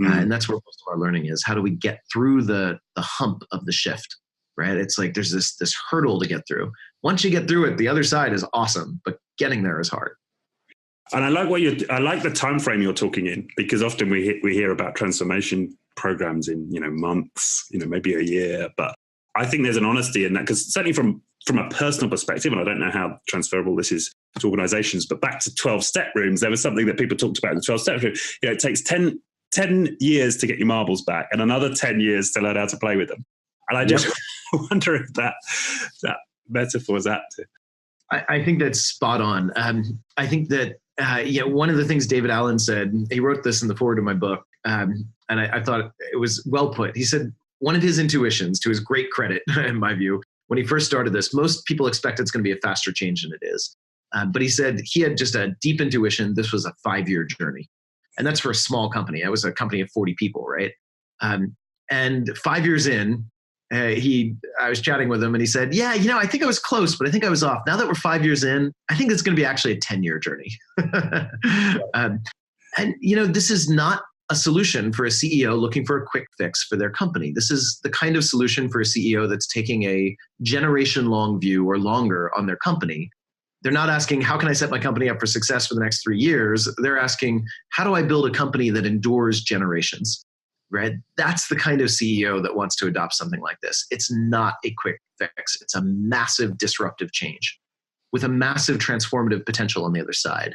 And that's where most of our learning is. How do we get through the hump of the shift, right? It's like there's this hurdle to get through. Once you get through it, the other side is awesome, but getting there is hard. And I like the time frame you're talking in, because often we hear about transformation programs in months, maybe a year. But I think there's an honesty in that, because certainly from a personal perspective, and I don't know how transferable this is to organizations, but back to 12-step rooms, there was something that people talked about in the 12-step room. It takes 10 years to get your marbles back and another 10 years to learn how to play with them. And I just wonder if that metaphor is apt. I think that's spot on. I think that, one of the things David Allen said, he wrote this in the foreword of my book, and I thought it was well put. He said, one of his intuitions, to his great credit, in my view, when he first started this, most people expect it's going to be a faster change than it is. But he said he had just a deep intuition. This was a 5-year journey. And that's for a small company. I was a company of 40 people, right? And 5 years in, I was chatting with him and he said, I think I was close, but I think I was off. Now that we're 5 years in, I think it's going to be actually a 10-year journey. This is not a solution for a CEO looking for a quick fix for their company. This is the kind of solution for a CEO that's taking a generation-long view or longer on their company. They're not asking, how can I set my company up for success for the next 3 years? They're asking, how do I build a company that endures generations? right? That's the kind of CEO that wants to adopt something like this. It's not a quick fix. It's a massive disruptive change with a massive transformative potential on the other side.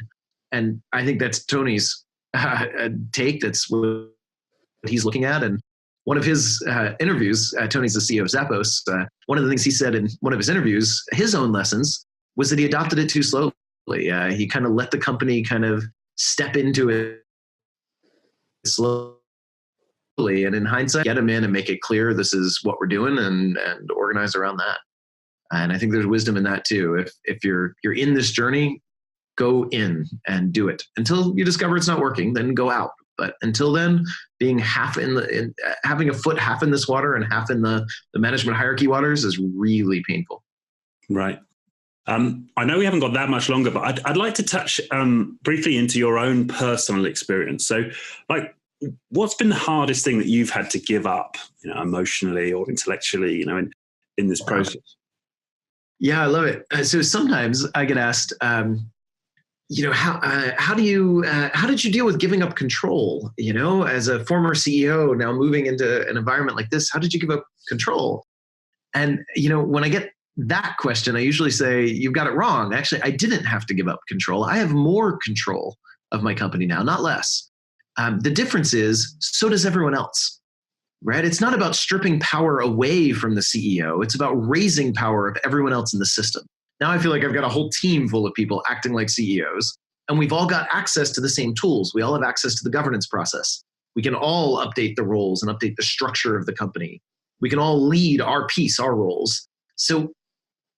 And I think that's Tony's take. That's what he's looking at. And one of his interviews, Tony's the CEO of Zappos. One of the things he said in one of his interviews, his own lessons, was that he adopted it too slowly. He kind of let the company kind of step into it slowly. And in hindsight, get him in and make it clear this is what we're doing and organize around that. And I think there's wisdom in that too. If you're in this journey, go in and do it until you discover it's not working. Then go out. But until then, being having a foot half in this water and half in the management hierarchy waters is really painful. Right. I know we haven't got that much longer, but I'd like to touch briefly into your own personal experience. So, like, what's been the hardest thing that you've had to give up, emotionally or intellectually, in this process? Yeah, I love it. So sometimes I get asked, how did you deal with giving up control? As a former CEO, now moving into an environment like this, how did you give up control? And when I get that question, I usually say, you've got it wrong. Actually, I didn't have to give up control. I have more control of my company now, not less. The difference is, so does everyone else, right? It's not about stripping power away from the CEO. It's about raising power of everyone else in the system. Now I feel like I've got a whole team full of people acting like CEOs, and we've all got access to the same tools. We all have access to the governance process. We can all update the roles and update the structure of the company. We can all lead our piece, our roles. So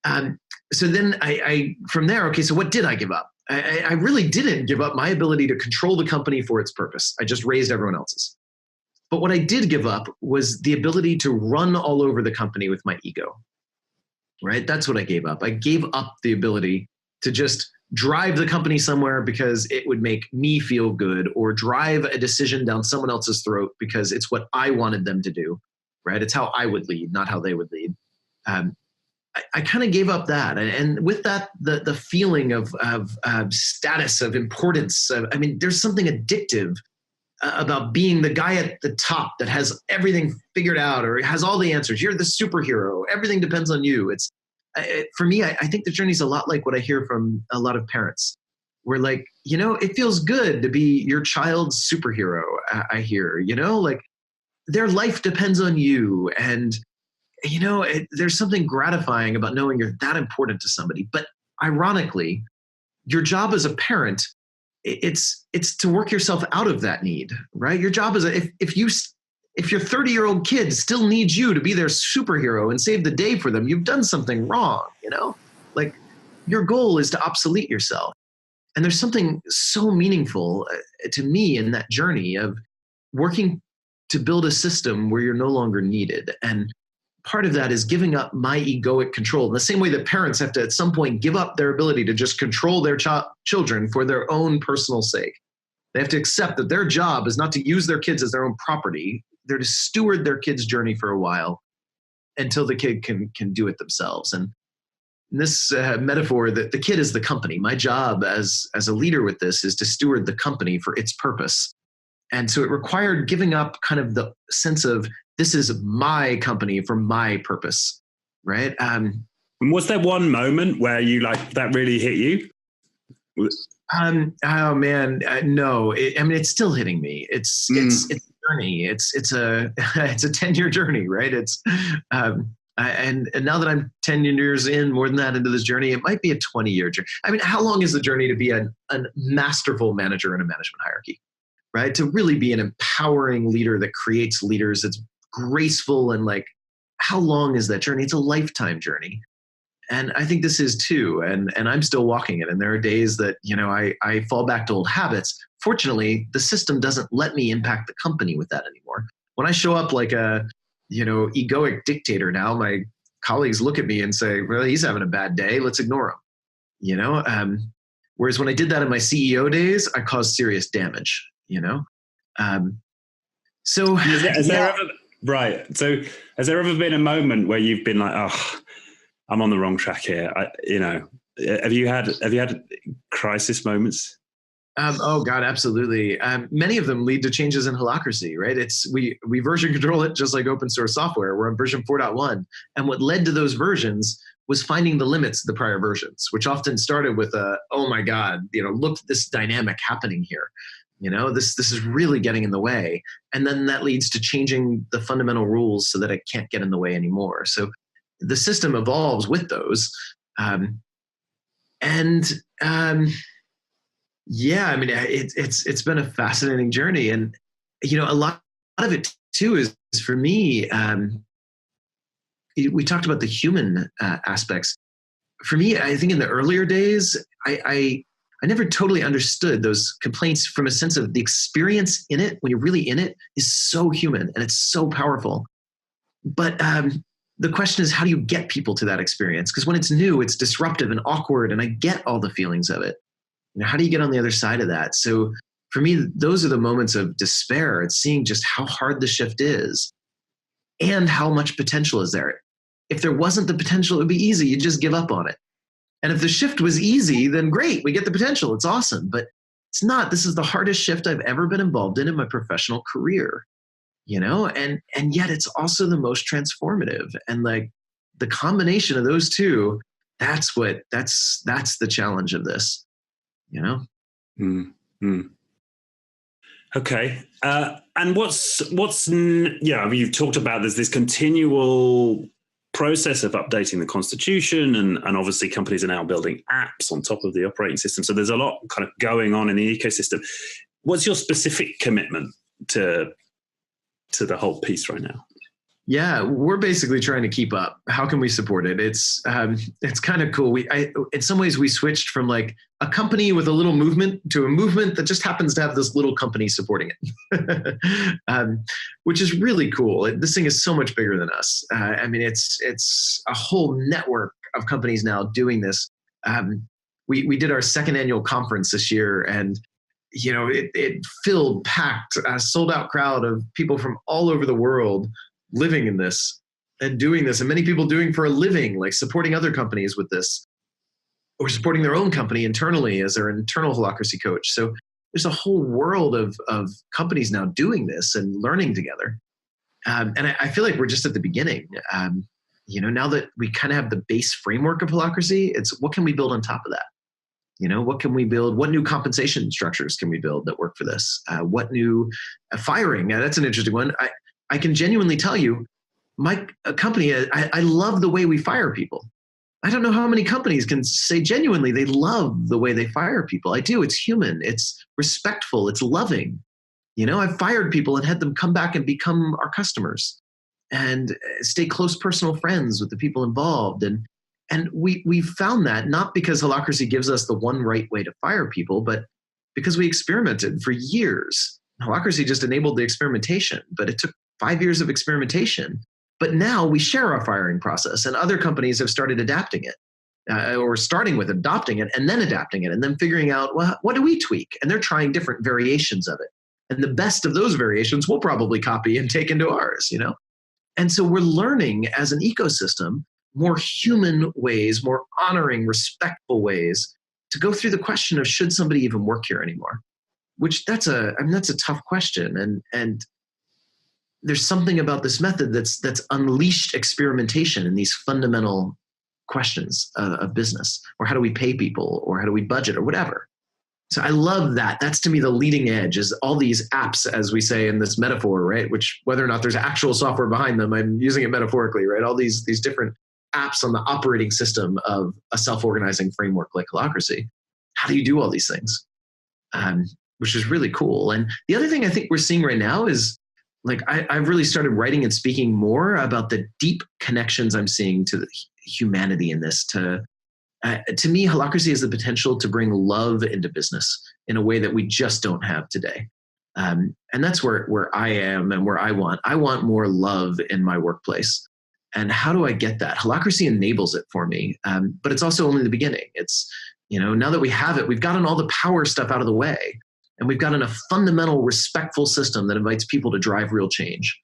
then I from there, okay, so what did I give up? I really didn't give up my ability to control the company for its purpose. I just raised everyone else's. But what I did give up was the ability to run all over the company with my ego, right? That's what I gave up. I gave up the ability to just drive the company somewhere because it would make me feel good, or drive a decision down someone else's throat because it's what I wanted them to do, right? It's how I would lead, not how they would lead. I kind of gave up that. And with that, the feeling of status, of importance, there's something addictive about being the guy at the top that has everything figured out or has all the answers. You're the superhero. Everything depends on you. For me, I think the journey is a lot like what I hear from a lot of parents. We're like, it feels good to be your child's superhero. I hear, like their life depends on you. And there's something gratifying about knowing you're that important to somebody. But ironically, your job as a parent, it's to work yourself out of that need, right? Your job is if your 30-year-old kid still needs you to be their superhero and save the day for them, you've done something wrong, Like your goal is to obsolete yourself. And there's something so meaningful to me in that journey of working to build a system where you're no longer needed. And part of that is giving up my egoic control. In the same way that parents have to at some point give up their ability to just control their children for their own personal sake. They have to accept that their job is not to use their kids as their own property. They're to steward their kid's journey for a while until the kid can do it themselves. And this metaphor that the kid is the company. My job as a leader with this is to steward the company for its purpose. And so it required giving up kind of the sense of, this is my company for my purpose, right? And was there one moment where you that really hit you? Oh man, no. It's still hitting me. It's a journey. It's a 10-year journey, right? And now that I'm 10 years in, more than that, into this journey, it might be a 20-year journey. How long is the journey to be a masterful manager in a management hierarchy, right? To really be an empowering leader that creates leaders, that's graceful, and how long is that journey? It's a lifetime journey. And I think this is too. And I'm still walking it. And there are days that, I fall back to old habits. Fortunately, the system doesn't let me impact the company with that anymore. When I show up like a, egoic dictator now, my colleagues look at me and say, well, he's having a bad day. Let's ignore him. Whereas when I did that in my CEO days, I caused serious damage, So right. So has there ever been a moment where you've been like, oh, I'm on the wrong track here? Have you had crisis moments? Oh God, absolutely. Many of them lead to changes in Holacracy, right? We version control it just like open source software. We're on version 4.1. And what led to those versions was finding the limits of the prior versions, which often started with oh my God, look at this dynamic happening here. This is really getting in the way. And then that leads to changing the fundamental rules so that it can't get in the way anymore. So the system evolves with those. Yeah, I mean, it's been a fascinating journey, and a lot of it too is for me. We talked about the human aspects. For me, I think in the earlier days, I never totally understood those complaints from a sense of the experience in it. When you're really in it, is so human and it's so powerful. But the question is, how do you get people to that experience? Because when it's new, it's disruptive and awkward, and I get all the feelings of it. How do you get on the other side of that? So for me, those are the moments of despair. It's seeing just how hard the shift is and how much potential is there. If there wasn't the potential, it would be easy. You'd just give up on it. And if the shift was easy, then great, we get the potential. It's awesome. But it's not. This is the hardest shift I've ever been involved in my professional career, and yet it's also the most transformative. And like the combination of those two, that's the challenge of this. Okay. And you've talked about there's this continual process of updating the constitution, and obviously companies are now building apps on top of the operating system. So there's a lot kind of going on in the ecosystem. What's your specific commitment to the whole piece right now? Yeah, we're basically trying to keep up. How can we support it? It's kind of cool. In some ways, we switched from like a company with a little movement to a movement that just happens to have this little company supporting it, which is really cool. This thing is so much bigger than us. I mean, it's a whole network of companies now doing this. We did our second annual conference this year, and it filled, packed, a sold out crowd of people from all over the world living in this and doing this, and many people doing for a living, like supporting other companies with this, or supporting their own company internally as their internal Holacracy coach. So there's a whole world of companies now doing this and learning together. And I feel like we're just at the beginning. Now that we kind of have the base framework of Holacracy, it's what can we build on top of that? What can we build? What new compensation structures can we build that work for this? What new firing? That's an interesting one. I can genuinely tell you, my company, I love the way we fire people. I don't know how many companies can say genuinely they love the way they fire people. I do. It's human. It's respectful. It's loving. I've fired people and had them come back and become our customers and stay close personal friends with the people involved. And we found that not because Holacracy gives us the one right way to fire people, but because we experimented for years. Holacracy just enabled the experimentation, but it took 5 years of experimentation. But now we share our firing process, and other companies have started adapting it, or starting with adopting it and then adapting it and then figuring out, well, what do we tweak? And they're trying different variations of it. And the best of those variations we'll probably copy and take into ours, And so we're learning as an ecosystem more human ways, more honoring, respectful ways to go through the question of should somebody even work here anymore? Which that's a tough question. And there's something about this method that's unleashed experimentation in these fundamental questions of business, or how do we pay people, or how do we budget, or whatever. So I love that. That's to me the leading edge, is all these apps, as we say in this metaphor, right? Which whether or not there's actual software behind them, I'm using it metaphorically, right? All these different apps on the operating system of a self-organizing framework like Holacracy. How do you do all these things? Which is really cool. And the other thing I think we're seeing right now is, like, I've really started writing and speaking more about the deep connections I'm seeing to the humanity in this. To me, Holacracy has the potential to bring love into business in a way that we just don't have today. And that's where I am and where I want more love in my workplace. And how do I get that? Holacracy enables it for me. But it's also only the beginning. It's, now that we have it, we've gotten all the power stuff out of the way. And we've gotten a fundamental, respectful system that invites people to drive real change.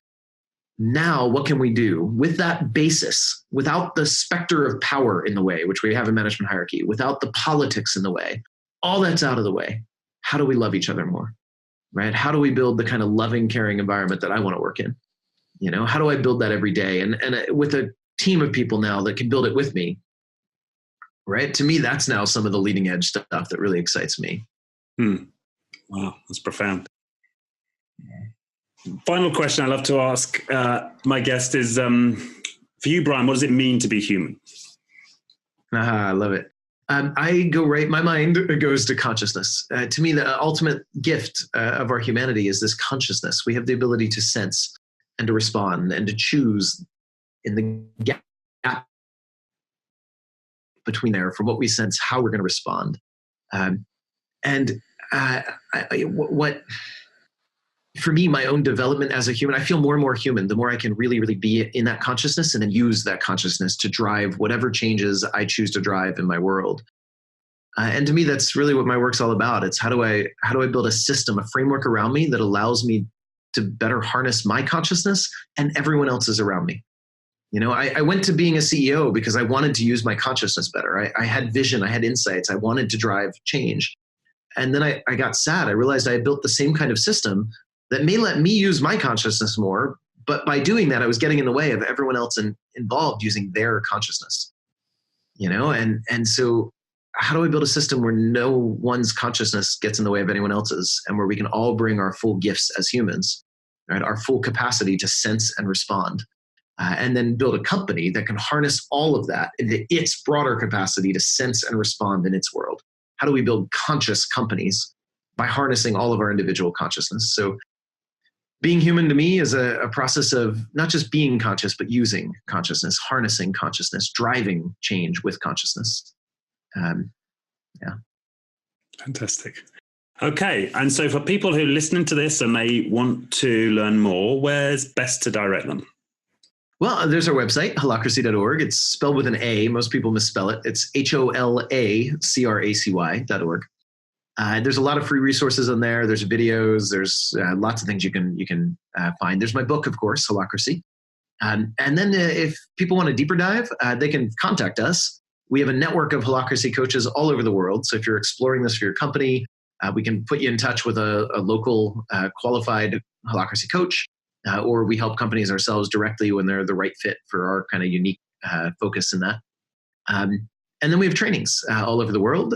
Now, what can we do with that basis, without the specter of power in the way, which we have in management hierarchy, without the politics in the way? All that's out of the way. how do we love each other more, right? How do we build the kind of loving, caring environment that I want to work in? How do I build that every day? And with a team of people now that can build it with me, right? To me, that's now some of the leading edge stuff that really excites me. Wow, that's profound. Final question I love to ask my guest is, for you, Brian, what does it mean to be human? I love it. My mind goes to consciousness. To me, the ultimate gift of our humanity is this consciousness. We have the ability to sense and to respond and to choose in the gap between there for what we sense, how we're going to respond. For me, my own development as a human, I feel more and more human the more I can really, really be in that consciousness and then use that consciousness to drive whatever changes I choose to drive in my world. And to me, that's really what my work's all about. It's how do I build a system, a framework around me that allows me to better harness my consciousness and everyone else's around me. I went to being a CEO because I wanted to use my consciousness better. I had vision, I had insights, I wanted to drive change. And then I got sad. I realized I had built the same kind of system that may let me use my consciousness more, but by doing that, I was getting in the way of everyone else involved using their consciousness. And so how do we build a system where no one's consciousness gets in the way of anyone else's, and where we can all bring our full gifts as humans, right? Our full capacity to sense and respond, and then build a company that can harness all of that into its broader capacity to sense and respond in its world. How do we build conscious companies by harnessing all of our individual consciousness? So being human to me is a process of not just being conscious, but using consciousness, harnessing consciousness, driving change with consciousness. Fantastic. Okay. And so for people who are listening to this and they want to learn more, where's best to direct them? Well, there's our website, holacracy.org. It's spelled with an A. Most people misspell it. It's HOLACRACY.org. There's a lot of free resources on there. There's videos. There's lots of things you can find. There's my book, of course, Holocracy. And then if people want a deeper dive, they can contact us. We have a network of Holocracy coaches all over the world. So if you're exploring this for your company, we can put you in touch with a local qualified Holocracy coach, or we help companies ourselves directly when they're the right fit for our kind of unique focus in that. And then we have trainings all over the world.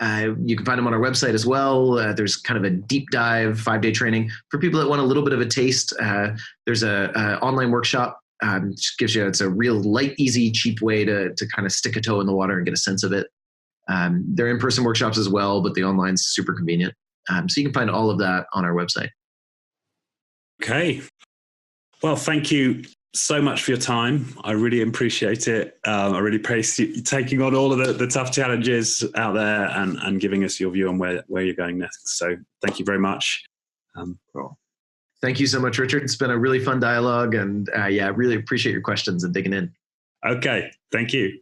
You can find them on our website as well. There's kind of a deep dive 5-day training for people that want a little bit of a taste. There's a online workshop. Just gives you, it's a real light, easy, cheap way to kind of stick a toe in the water and get a sense of it. There are in-person workshops as well, but the online's super convenient. So you can find all of that on our website. Okay. Well, thank you so much for your time. I really appreciate it. I really appreciate you taking on all of the tough challenges out there and giving us your view on where you're going next. So thank you very much. Cool. Thank you so much, Richard. It's been a really fun dialogue, and really appreciate your questions and digging in. Okay. Thank you.